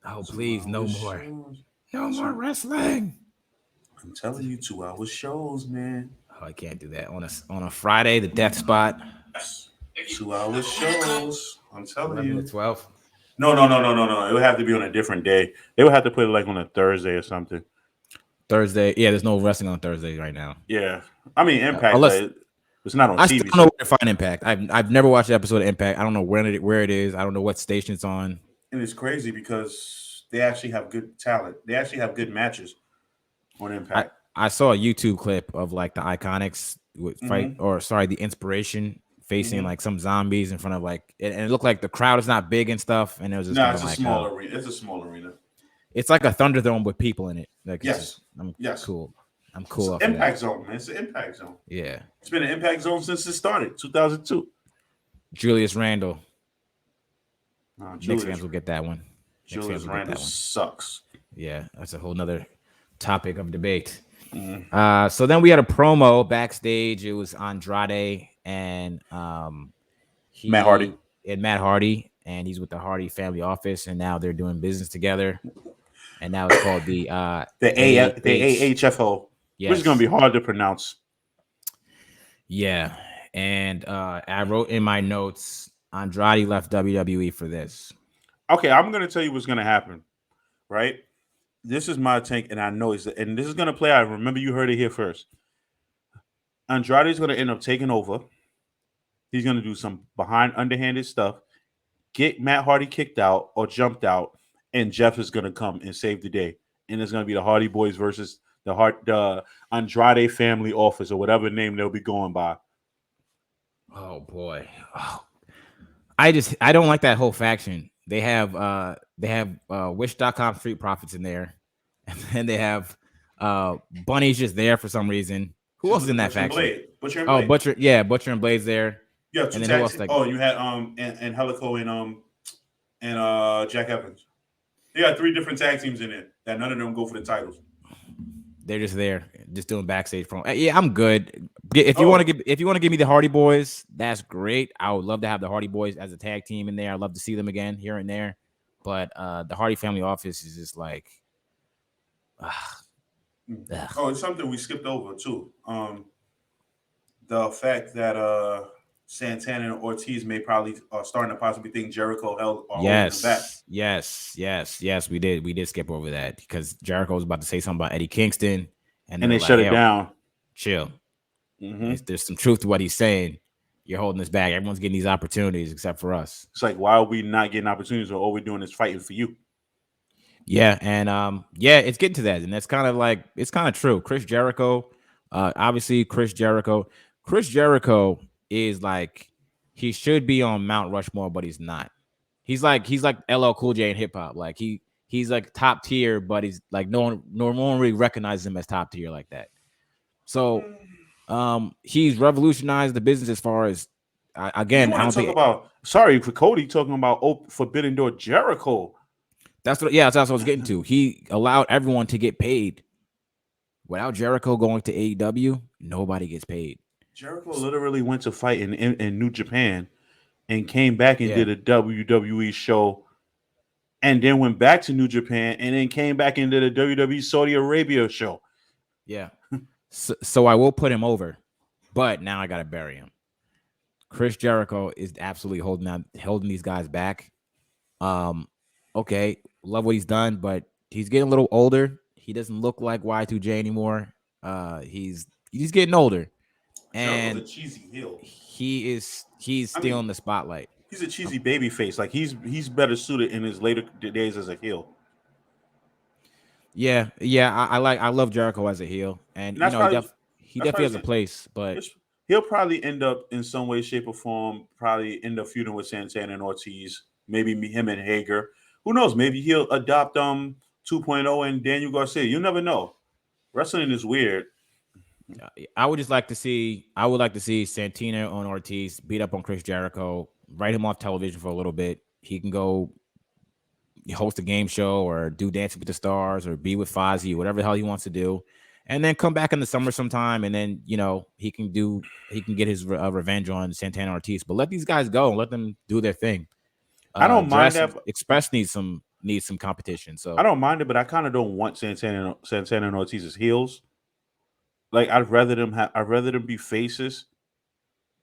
Oh, please, no more. No more wrestling. I'm telling you, 2-hour shows, man. Oh, I can't do that on a Friday. The death spot. 2-hour shows. I'm telling you. 12. No. It would have to be on a different day. They would have to put it like on a Thursday or something. Thursday. Yeah, there's no wrestling on Thursday right now. Yeah, I mean Impact. It's not on TV. I still don't know where to find Impact. I've never watched an episode of Impact. I don't know where it is. I don't know what station it's on. And it's crazy because they actually have good talent. They actually have good matches on Impact. I saw a YouTube clip of like the Iconics fight, the Inspiration facing like some zombies in front of and it looked like the crowd is not big and stuff. And it was just it's a small arena. It's a small arena. It's like a Thunderdome with people in it. Like, yes. Cool. I'm cool. It's an Impact Zone, man. It's an Impact Zone. Yeah. It's been an Impact Zone since it started, 2002. Julius Randle. Knicks fans will get that one. Julius Randle sucks. Yeah, that's a whole nother topic of debate. So then we had a promo backstage. It was Andrade and Matt Hardy. And he's with the Hardy family office, and now they're doing business together. And now it's called the AHFO, which is going to be hard to pronounce. Yeah, and I wrote in my notes, Andrade left WWE for this. Okay, I'm going to tell you what's going to happen, right? This is my take, and I know and this is going to play out. Remember, you heard it here first. Andrade is going to end up taking over. He's going to do some underhanded stuff, get Matt Hardy kicked out or jumped out, and Jeff is going to come and save the day. And it's going to be the Hardy Boys versus the Andrade family office or whatever name they'll be going by. Oh, boy. Oh. I don't like that whole faction. They have Wish.com Street Profits in there. And then they have Bunny's just there for some reason. Who else is in that faction? Butcher and Blade. Butcher and Blade's there. Yeah, and then who else? You had and Helico and Jack Evans. They got 3 different tag teams in it that none of them go for the titles. They're just there, just doing backstage promo. Yeah, I'm good. If you want to give me the Hardy Boys, that's great. I would love to have the Hardy Boys as a tag team in there. I'd love to see them again here and there. But the Hardy family office is just like, it's something we skipped over too. The fact that Santana and Ortiz may probably are starting to possibly think Jericho held them back. Yes, we did skip over that because Jericho was about to say something about Eddie Kingston, and they shut it down. Chill. There's some truth to what he's saying. You're holding us back. Everyone's getting these opportunities except for us. It's like, why are we not getting opportunities? Or all we're doing is fighting for you. Yeah, and it's getting to that, and that's kind of true. Chris Jericho, obviously Chris Jericho is like, he should be on Mount Rushmore, but he's not. He's like LL Cool J in hip hop. Like he's like top tier, but he's like no one really recognizes him as top tier like that. So he's revolutionized the business as far as again. I don't think about. Sorry for Cody talking about Forbidden Door Jericho. That's what I was getting to. He allowed everyone to get paid. Without Jericho going to AEW, nobody gets paid. Jericho literally went to fight in New Japan and came back and did a WWE show and then went back to New Japan and then came back and did a WWE Saudi Arabia show. Yeah. So I will put him over, but now I got to bury him. Chris Jericho is absolutely holding these guys back. Okay, love what he's done, but he's getting a little older. He doesn't look like Y2J anymore. He's getting older. And a cheesy heel. He's still in the spotlight. he's a cheesy baby face. Like he's better suited in his later days as a heel. Yeah, I love Jericho as a heel, and And that's probably he that's definitely probably has a place, but he'll probably end up in some way, shape, or form. Probably end up feuding with Santana and Ortiz. Maybe him and Hager. Who knows? Maybe he'll adopt 2.0 and Daniel Garcia. You never know. Wrestling is weird. I would just like to see Santino and Ortiz beat up on Chris Jericho, write him off television for a little bit. He can go host a game show or do Dancing with the Stars or be with Fozzy, whatever the hell he wants to do, and then come back in the summer sometime, and then he can get his revenge on Santana Ortiz. But let these guys go and let them do their thing. I don't mind Jurassic that. Express needs some competition. So I don't mind it, but I kind of don't want Santana and Ortiz as heels. Like I'd rather them be faces,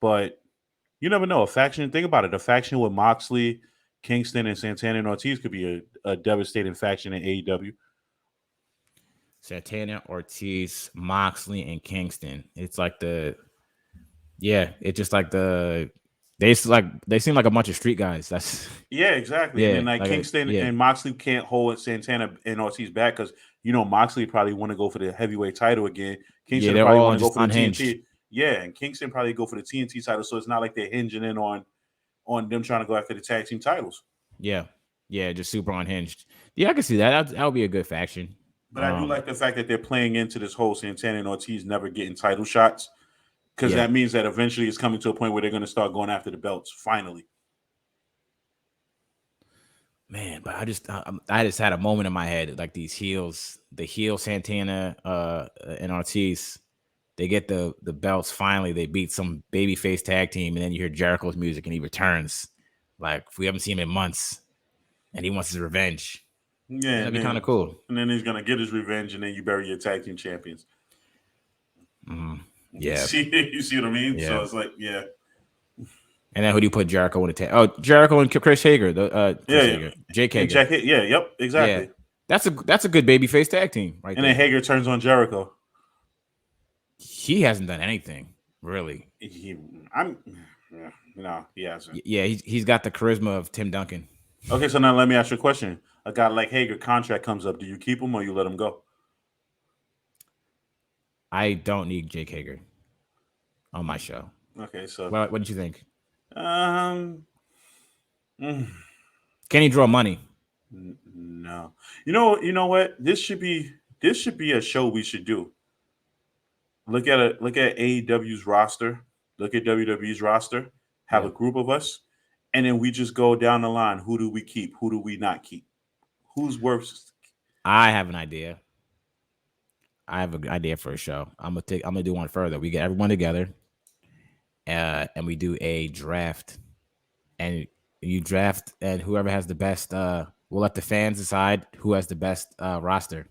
but you never know. A faction, think about it. A faction with Moxley, Kingston, and Santana and Ortiz could be a devastating faction in AEW. Santana, Ortiz, Moxley, and Kingston. It's like it's just like they seem like a bunch of street guys. That's exactly. And then like Kingston and Moxley can't hold Santana and Ortiz back because Moxley probably want to go for the heavyweight title again. Kingston probably want to go for the TNT. Yeah, and Kingston probably go for the TNT title. So it's not like they're hinging in on them trying to go after the tag team titles. Yeah, just super unhinged. Yeah, I can see that. That would be a good faction. But I do like the fact that they're playing into this whole Santana and Ortiz never getting title shots because that means that eventually it's coming to a point where they're going to start going after the belts finally. Man, but I just had a moment in my head like these heels, the heel Santana and Ortiz, they get the belts finally. They beat some babyface tag team, and then you hear Jericho's music, and he returns. Like we haven't seen him in months, and he wants his revenge. Yeah, that'd be kind of cool. And then he's gonna get his revenge, and then you bury your tag team champions. Mm-hmm. Yeah, you see what I mean? Yeah. So it's like, yeah. And then who do you put Jericho in the tag? Oh, Jericho and Chris Hager. Hager. Jake Hager. Yep, exactly. Yeah. That's a good babyface tag team, right? And then Hager turns on Jericho. He hasn't done anything really. He hasn't. Yeah, he's got the charisma of Tim Duncan. Okay, so now let me ask you a question. A guy like Hager contract comes up. Do you keep him or you let him go? I don't need Jake Hager on my show. Okay, so what did you think? Can he draw money? No. You know what? This should be a show we should do. Look at AEW's roster. Look at WWE's roster. Have a group of us, and then we just go down the line. Who do we keep? Who do we not keep? Who's worth? I have an idea. I have an idea for a show. I'm gonna do one further. We get everyone together, and we do a draft. And you draft, and whoever has the best, we'll let the fans decide who has the best roster.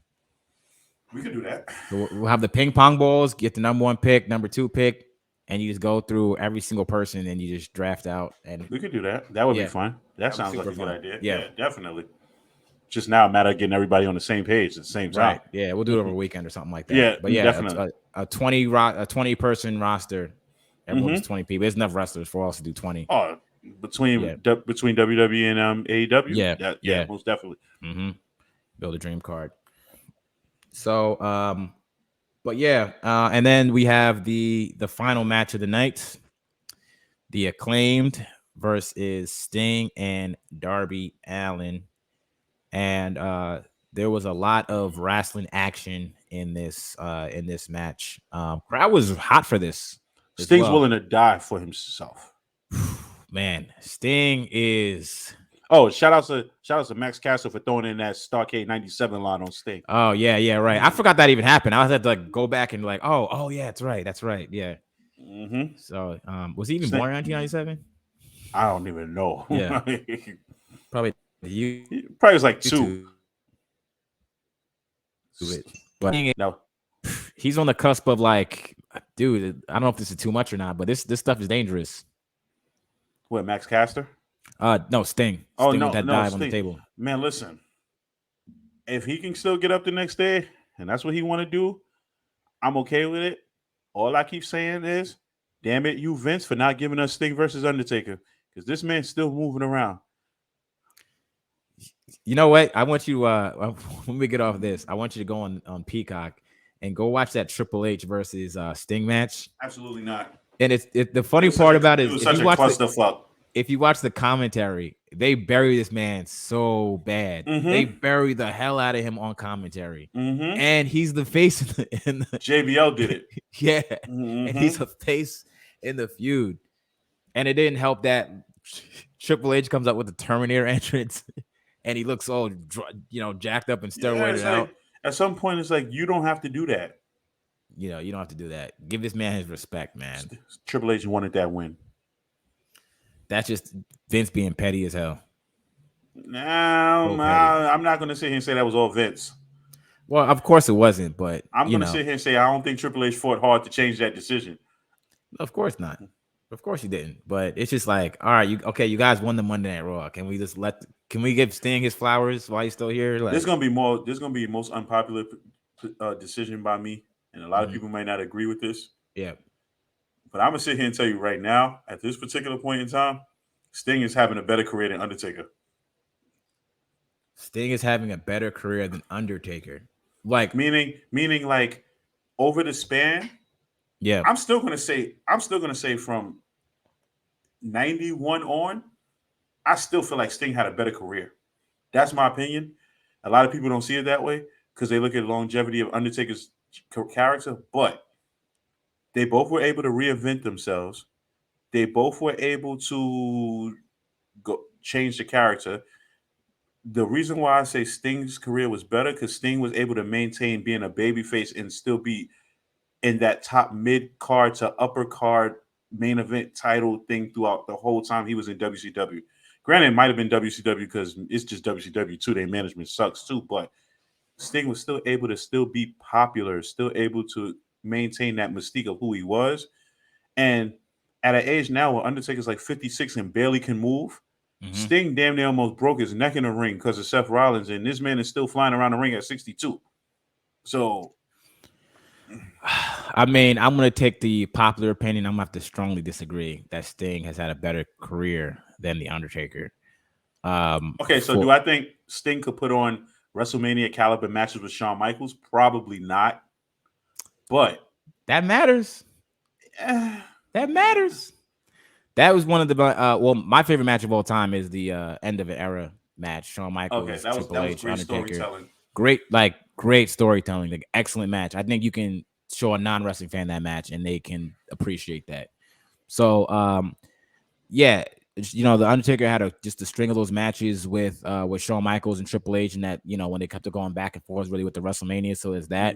We can do that. So we'll have the ping pong balls, get the number 1 pick, number 2 pick, and you just go through every single person and you just draft out. And we could do that. That would be fun. That sounds like a good idea. Yeah, definitely. Just now, a matter of getting everybody on the same page at the same time. Right. Yeah, we'll do it over a weekend or something like that. Yeah, but yeah, definitely. A 20 person roster. Everyone's 20 people. There's enough wrestlers for us to do 20. Oh, between WWE and AEW. Yeah, most definitely. Mm-hmm. Build a dream card. So, but yeah, and then we have the final match of the night: the Acclaimed versus Sting and Darby Allin. And there was a lot of wrestling action in this match. Crowd was hot for this. Sting's willing to die for himself. Man, Sting is. Oh, shout out to Max Castle for throwing in that Starcade 97 line on Sting. Oh yeah, right. I forgot that even happened. I had to go back and oh yeah, that's right. Yeah. Mm-hmm. So was he even born in 1997? I don't even know. Yeah, probably. He probably was like 2. But no, he's on the cusp of dude. I don't know if this is too much or not, but this stuff is dangerous. What, Max Caster? No, Sting. Oh, Sting no, with that dive on the table. Man, listen. If he can still get up the next day, and that's what he want to do, I'm okay with it. All I keep saying is, damn it, you Vince, for not giving us Sting versus Undertaker. because this man's still moving around. You know what? I want you when we get off this, I want you to go on Peacock and go watch that Triple H versus Sting match. Absolutely not. And the funny part about it It is was such a clusterfuck. If you watch the commentary, they bury this man so bad. They bury the hell out of him on commentary. And he's the face in the JBL did it. Yeah. And he's a face in the feud. And it didn't help that Triple H comes up with the Terminator entrance and he looks all jacked up and steroided out. At some point, it's like, you don't have to do that. You don't have to do that. Give this man his respect, man. Triple H wanted that win. That's just Vince being petty as hell. No, I'm not going to sit here and say that was all Vince. Well, of course it wasn't, but I'm going to sit here and say I don't think Triple H fought hard to change that decision. Of course not. Of course he didn't. But it's just like, all right, you guys won the Monday Night Raw. Can we just can we give Sting his flowers while he's still here? Like, there's gonna be the most unpopular decision by me, and a lot of people might not agree with this. Yeah. But I'm gonna sit here and tell you right now, at this particular point in time, Sting is having a better career than Undertaker. Sting is having a better career than Undertaker. Like meaning like over the span. Yeah. I'm still gonna say from 91 on, I still feel like Sting had a better career. That's my opinion. A lot of people don't see it that way because they look at the longevity of Undertaker's character, but they both were able to reinvent themselves. They both were able to change the character. The reason why I say Sting's career was better because Sting was able to maintain being a babyface and still be in that top mid card to upper card main event title thing throughout the whole time he was in WCW. Granted, it might have been WCW because it's just WCW too. Their management sucks too, but Sting was still able to still be popular, still able to maintain that mystique of who he was. And at an age now where Undertaker's like 56 and barely can move, Sting damn near almost broke his neck in the ring because of Seth Rollins, and this man is still flying around the ring at 62. So I mean, I'm going to take the popular opinion. I'm going to have to strongly disagree that Sting has had a better career than The Undertaker. Do I think Sting could put on WrestleMania caliber matches with Shawn Michaels? Probably not. But that matters. That matters. That was one of the my favorite match of all time is the end of an era match. Shawn Michaels, Triple H, great Undertaker. Storytelling. Great storytelling, like excellent match. I think you can show a non-wrestling fan that match and they can appreciate that. So the Undertaker had just a string of those matches with Shawn Michaels and Triple H, and that when they kept going back and forth really with the WrestleMania. So there's that.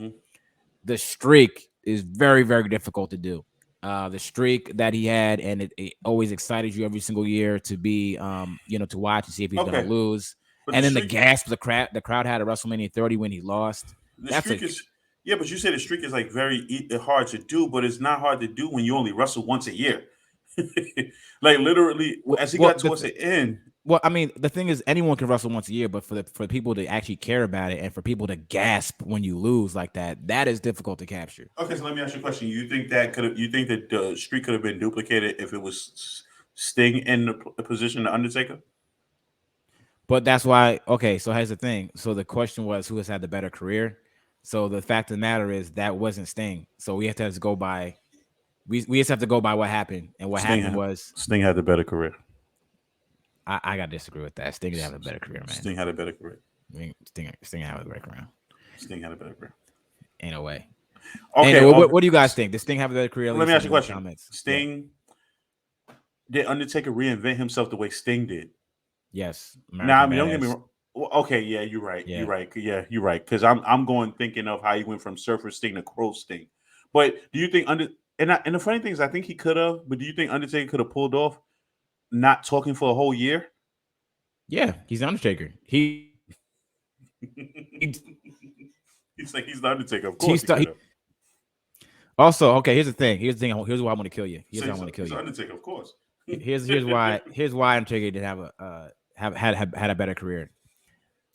The streak is very, very difficult to do. The streak that he had, and it always excited you every single year to be to watch and see if he's gonna lose. But the gasp the crowd had at WrestleMania 30 when he lost. But you say the streak is like very hard to do, but it's not hard to do when you only wrestle once a year. Like literally, as he got towards the end. Well, I mean, the thing is, anyone can wrestle once a year, but for people to actually care about it and for people to gasp when you lose like that is difficult to capture. Okay, so let me ask you a question. You think that the streak could have been duplicated if it was Sting in the position of Undertaker? But that's why. Okay, so here's the thing. So the question was, who has had the better career? So the fact of the matter is that wasn't Sting. So we have to go by. We just have to go by what happened, and what happened was Sting had the better career. I gotta disagree with that. Sting didn't have a better career, man. Sting had a better career. I mean, Sting had a better career. Sting had a better career. Ain't no way. Okay, what do you guys think? Does Sting have a better career? Let me ask you a question. Sting, did Undertaker reinvent himself the way Sting did? Yes. Don't get me wrong. Okay, yeah, you're right. Yeah. You're right. Yeah, you're right. Because I'm thinking of how he went from Surfer Sting to Crow Sting. But do you think and the funny thing is, I think he could have. But do you think Undertaker could have pulled off not talking for a whole year? Yeah, he's the Undertaker. He's like he's the Undertaker. Of course. Also, okay. Here's the thing. Here's why I want to kill you. He's the Undertaker, of course. Here's why Undertaker didn't have had a better career.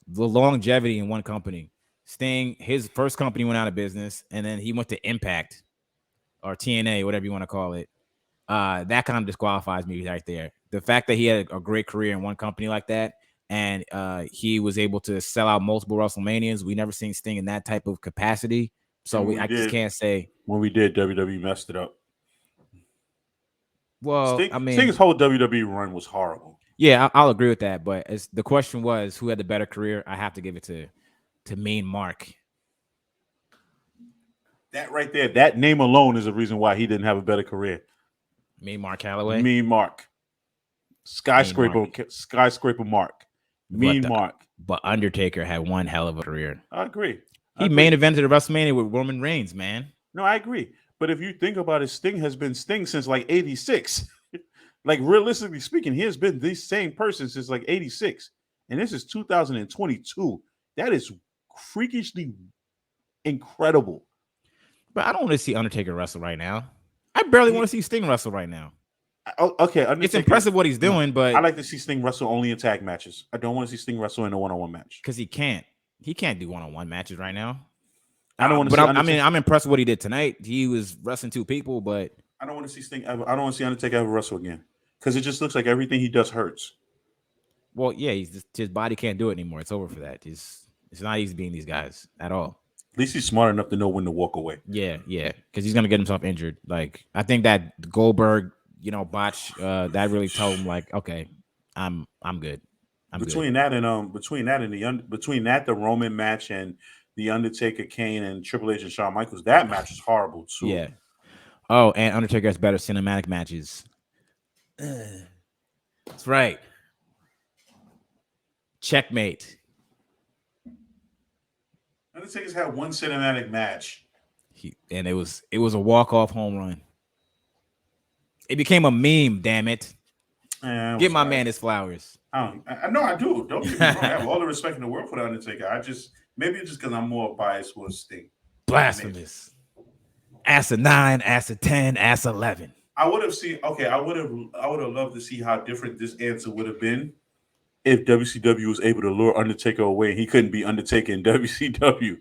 The longevity in one company. Sting, his first company went out of business, and then he went to Impact or TNA, whatever you want to call it. That kind of disqualifies me right there. the fact that he had a great career in one company like that, and he was able to sell out multiple WrestleManias. We never seen Sting in that type of capacity, so I just can't say. When we did, WWE messed it up. Well, I mean, Sting's whole WWE run was horrible. Yeah, I'll agree with that. But the question was who had the better career. I have to give it to Mean Mark. That right there, that name alone is a reason why he didn't have a better career. Mean Mark Calloway. Mean Mark. Skyscraper Mark. Mean Mark. But Undertaker had one hell of a career. I agree. He main evented the WrestleMania with Roman Reigns, man. No, I agree. But if you think about it, Sting has been Sting since like 86. Like, realistically speaking, he has been the same person since like 86. And this is 2022. That is freakishly incredible. But I don't want to see Undertaker wrestle right now. I barely want to see Sting wrestle right now. Okay, it's impressive what he's doing, but I like to see Sting wrestle only in tag matches. I don't want to see Sting wrestle in a one-on-one match because he can't do one-on-one matches right now. I don't want to. But I'm impressed with what he did tonight. He was wrestling two people, but I don't want to see Sting ever. I don't want to see Undertaker ever wrestle again because it just looks like everything he does hurts. Well, yeah, his body can't do it anymore. It's over for that. It's not easy being these guys at all. At least he's smart enough to know when to walk away. Yeah, because he's gonna get himself injured. Like I think that Goldberg, botch that really told him like, okay, I'm good. Between that and the Roman match and the Undertaker, Kane, and Triple H and Shawn Michaels, that match is horrible too. Yeah. Oh, and Undertaker has better cinematic matches. That's right. Checkmate. Undertaker's had one cinematic match, and it was a walk-off home run. It became a meme. Damn it! Give my man his flowers. I know I do. Don't get me wrong. I have all the respect in the world for the Undertaker. Maybe it's just because I'm more biased for Sting. Blasphemous. Ass of 9, ass of 10, ass 11. I would have seen. Okay, I would have loved to see how different this answer would have been if WCW was able to lure Undertaker away and he couldn't be Undertaker in WCW.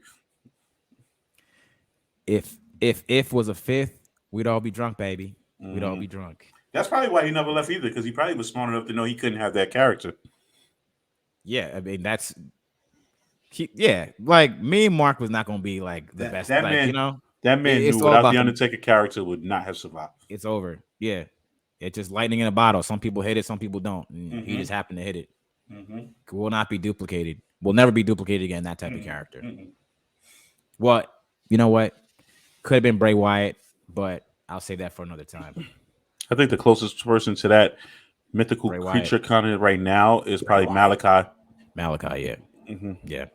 If was a fifth, we'd all be drunk, baby. We'd all be drunk. That's probably why he never left either, because he probably was smart enough to know he couldn't have that character. Yeah, I mean like me and Mark was not going to be like the best. That man, that man knew without the Undertaker character would not have survived. It's over. Yeah, it's just lightning in a bottle. Some people hit it, some people don't. And he just happened to hit it. Will not be duplicated. Will never be duplicated again. That type of character. What? You know what? Could have been Bray Wyatt, but I'll save that for another time. I think the closest person to that mythical creature kind of right now is probably Malachi. Malachi, yeah. Yeah.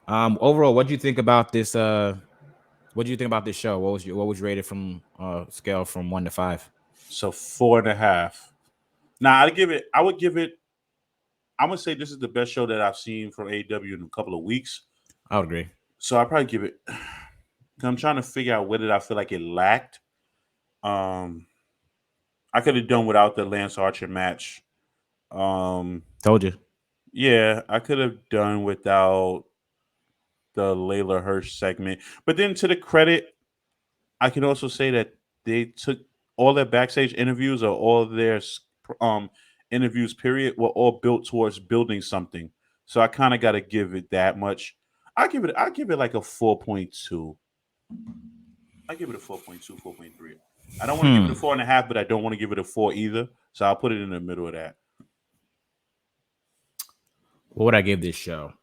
Overall, what do you think about this? What do you think about this show? What was you rated from scale from 1 to 5? So 4.5. Now I would give it. I'm gonna say this is the best show that I've seen from AEW in a couple of weeks. I would agree. So I probably give it. I'm trying to figure out where did I feel like it lacked. I could have done without the Lance Archer match. Told you. Yeah, I could have done without the Layla Hirsch segment. But then to the credit, I can also say that they took all their backstage interviews or all their interviews, period, were all built towards building something. So I kind of got to give it that much. I give it like a 4.2. I give it a 4.2, 4.3. I don't want to give it a 4.5, but I don't want to give it a 4 either. So I'll put it in the middle of that. What would I give this show?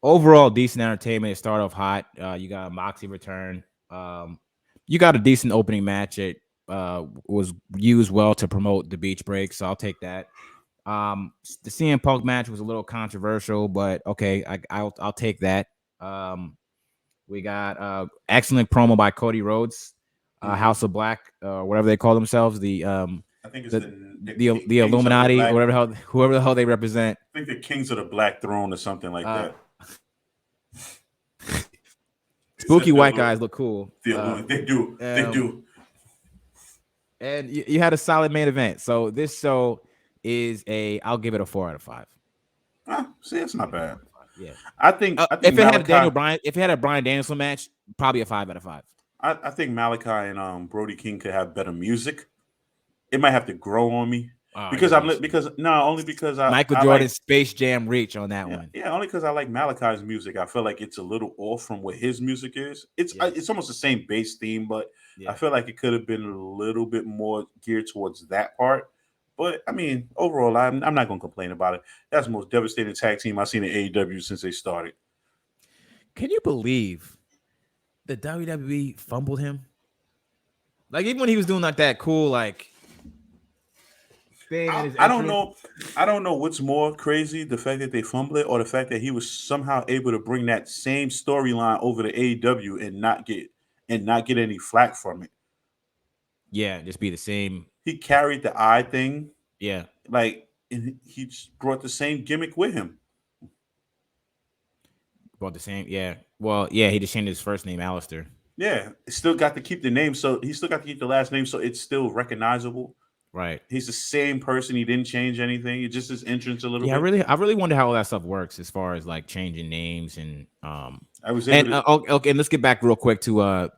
Overall, decent entertainment. It started off hot. You got a Moxie return. You got a decent opening match. It was used well to promote the beach break, so I'll take that. The CM Punk match was a little controversial, but okay, I'll take that. We got excellent promo by Cody Rhodes, House of Black, whatever they call themselves. I think it's the Illuminati, or whoever the hell they represent. I think the Kings of the Black Throne or something like that. Spooky white guys look cool. They do. They do. And you had a solid main event. So this show is I'll give it a 4 out of 5. See, it's not bad. Yeah, I think if it had a Bryan Danielson match, probably a 5 out of 5. I think Malachi and Brody King could have better music. it might have to grow on me Oh, because you should. only because Michael I Jordan's like Space Jam reach on that yeah, one. yeah, only because I like Malachi's music. I feel like it's a little off from what his music is. Yeah, It's almost the same bass theme, but I yeah. feel like it could have been a little bit more geared towards that part. But I mean, overall, I'm not going to complain about it. That's the most devastating tag team I've seen in AEW since they started. Can you believe the WWE fumbled him? Like even when he was doing like that cool like thing at his I don't entrance. know. I don't know what's more crazy: the fact that they fumbled it, or the fact that he was somehow able to bring that same storyline over to AEW and not get any flack from it. Yeah, just be the same. He carried the eye thing, Yeah, like, and he just brought the same gimmick with him. about the same. Yeah. Well, yeah, he just changed his first name, Alistair. Yeah, still got to keep the name, so he still got to keep the last name, so it's still recognizable. Right. He's the same person. He didn't change anything. It's just his entrance a little Yeah, bit. I really wonder how all that stuff works as far as like changing names I was able to. okay, and let's get back real quick to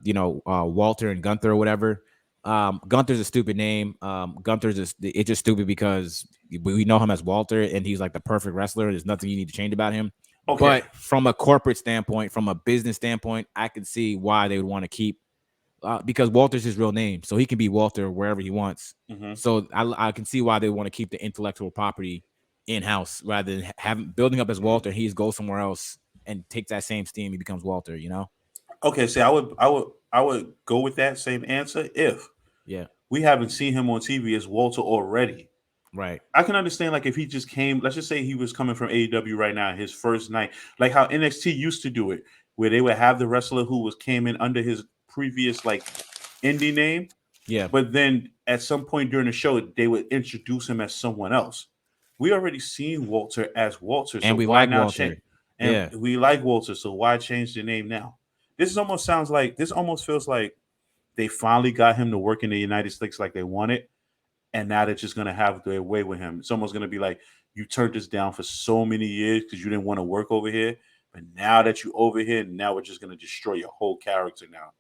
Walter and Gunther or whatever. Gunther's a stupid name. It's just stupid because we know him as Walter and he's like the perfect wrestler. There's nothing you need to change about him. Okay. But from a corporate standpoint, from a business standpoint, I can see why they would want to keep because Walter's his real name, so he can be Walter wherever he wants. Mm-hmm. So I can see why they want to keep the intellectual property in house rather than having building up as Walter. He just goes somewhere else and takes that same steam. He becomes Walter. You know? Okay. See, I would go with that same answer if Yeah. we haven't seen him on TV as Walter already. Right. I can understand, like, if he just came, let's just say he was coming from AEW right now, his first night, like how NXT used to do it, where they would have the wrestler who was came in under his previous like indie name, Yeah. but then at some point during the show they would introduce him as someone else. We already seen Walter as Walter, so And we why like now change? Walter. And Yeah. we like Walter, so why change the name now? This almost feels like they finally got him to work in the United States like they wanted, and now they're just gonna have their way with him. It's almost gonna be like you turned this down for so many years because you didn't want to work over here, but now that you over here, now we're just gonna destroy your whole character now.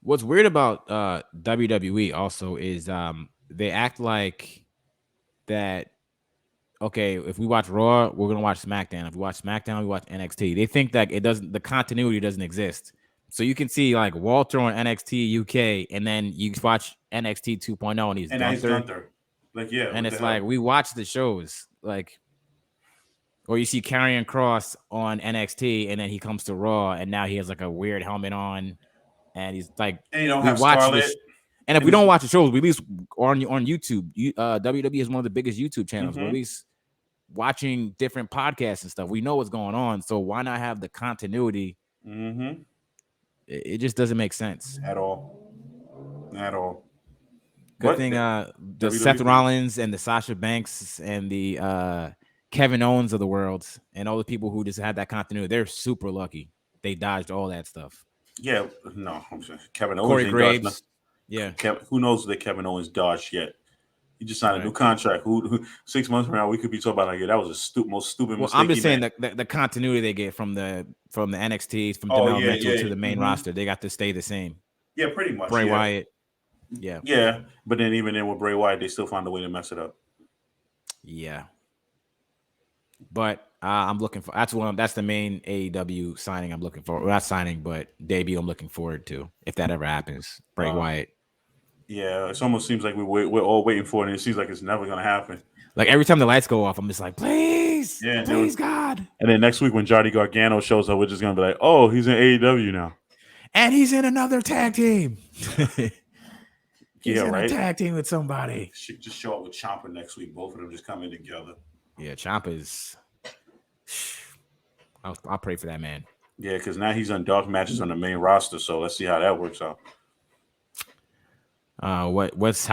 What's weird about WWE also is they act like that. Okay, if we watch Raw, we're gonna watch SmackDown. If we watch SmackDown, we watch NXT. They think that the continuity doesn't exist. So you can see like Walter on NXT UK, and then you watch NXT 2.0, and he's And now he's Gunther, Gunther. Like, yeah, and what the it's like hell? we watch the shows, like, or you see Karrion Cross on NXT, and then he comes to Raw, and now he has like a weird helmet on, and he's like, And you don't we have watch Scarlett. this. And if And we it's don't watch the shows, we at least on YouTube. WWE is one of the biggest YouTube channels. We're at mm-hmm, least watching different podcasts and stuff. We know what's going on, so why not have the continuity? mm-hmm. It just doesn't make sense. At all. At all. Good But thing the Seth WWE. Rollins and the Sasha Banks and the Kevin Owens of the world and all the people who just had that continuity, they're super lucky. They dodged all that stuff. Yeah, no, I'm sorry. Kevin Owens Corey ain't dodged nothing. Graves, yeah, Who knows that Kevin Owens dodged yet? He just signed a new right. contract. Who 6 months from now we could be talking about like, yeah, that was a most stupid Well, I'm mistake he just saying made. that the continuity they get from the NXT, from Oh yeah, developmental yeah, to the main mm-hmm. roster, they got to stay the same. Yeah, pretty much. Bray Yeah, Wyatt, yeah, yeah. But then even then with Bray Wyatt, they still find a way to mess it up. yeah. But I'm looking for that's the main AEW signing I'm looking for. Well, not signing, but debut I'm looking forward to if that ever happens. Bray Wyatt. Yeah, it almost seems like we're all waiting for it, and it seems like it's never gonna happen. Like every time the lights go off, I'm just like, please, Yeah, please, God. And then next week when Johnny Gargano shows up, we're just gonna be like, oh, he's in AEW now, and he's in another tag team. He's yeah, in right. a tag team with somebody. Should just show up with Ciampa next week. Both of them just come in together. Yeah, Ciampa's. I'll pray for that man. Yeah, because now he's on dark matches on the main roster. So let's see how that works out. How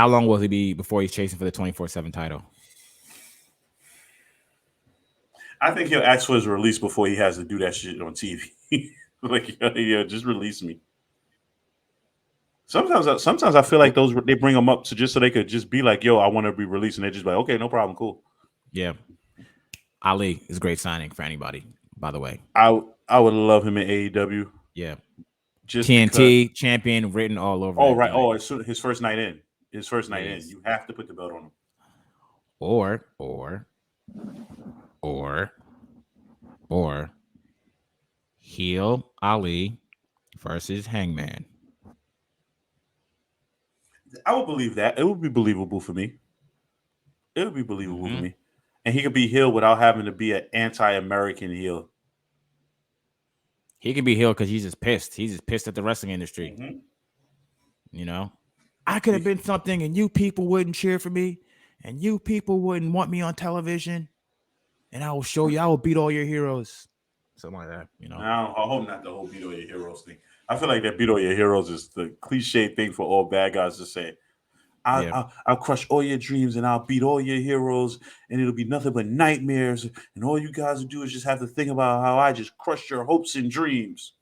long will he be before he's chasing for the 24/7 title? I think he'll ask for his release before he has to do that shit on TV. Like, yeah, just release me. Sometimes I feel like they bring them up to just so they could just be like, yo, I want to be released, and they just be like, okay, no problem, cool. Yeah, Ali is a great signing for anybody. By the way, I would love him in AEW. Yeah, Just TNT because, champion written all over. oh right, oh, it's his first night in. his first night in. Yes. You have to put the belt on him. Or heel Ali versus Hangman. I would believe that. It would be believable for me. It would be believable for me. And he could be heel without having to be an anti-American heel. He can be heel because he's just pissed. He's just pissed at the wrestling industry. Mm-hmm. You know, I could have been something, and you people wouldn't cheer for me, and you people wouldn't want me on television, and I will show you. I will beat all your heroes. Something like that. You know. I hope not the whole beat all your heroes thing. I feel like that beat all your heroes is the cliche thing for all bad guys to say. I'll crush all your dreams and I'll beat all your heroes, and it'll be nothing but nightmares. And all you guys will do is just have to think about how I just crushed your hopes and dreams.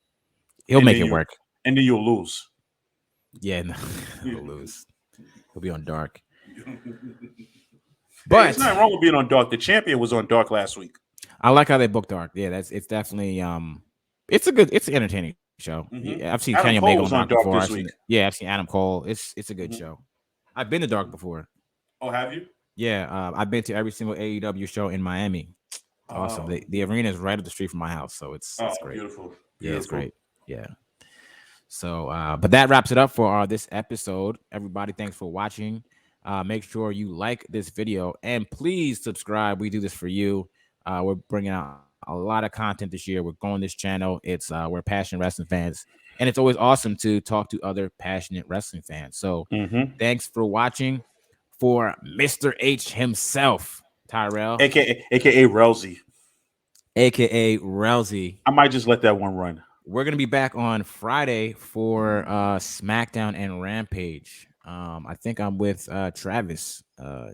He'll make it work. And then you'll lose. Yeah, no, he'll lose. He'll be on Dark. But hey, it's not wrong with being on Dark. The champion was on Dark last week. I like how they booked Dark. Yeah, it's definitely it's an entertaining show. Mm-hmm. I've seen Kenny Omega on Dark before. I've seen Adam Cole. It's a good show. I've been to Dark before. Oh, have you? Yeah, I've been to every single AEW show in Miami. Awesome. The arena is right up the street from my house, so it's great. Beautiful. Yeah, it's great. Yeah. So, but that wraps it up for this episode. Everybody, thanks for watching. Make sure you like this video and please subscribe. We do this for you. We're bringing out a lot of content this year. We're growing this channel. It's we're passionate wrestling fans, and it's always awesome to talk to other passionate wrestling fans. So, thanks for watching. For Mr. H himself, Tyrell, aka Rousey, I might just let that one run. We're gonna be back on Friday for SmackDown and Rampage. I think I'm with Travis.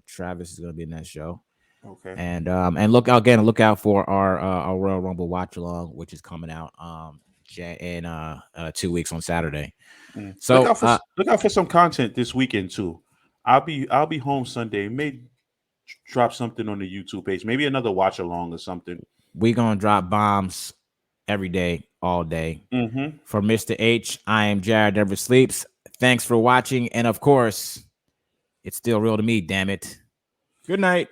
Travis is gonna be in that show. Okay. And look out for our Royal Rumble watch along, which is coming out in 2 weeks on Saturday. So look out for some content this weekend too. I'll be home Sunday. May drop something on the YouTube page. Maybe another watch along or something. We're gonna drop bombs every day, all day. For Mr. H, I am Jared Never Sleeps. Thanks for watching, and of course, it's still real to me. Damn it. Good night.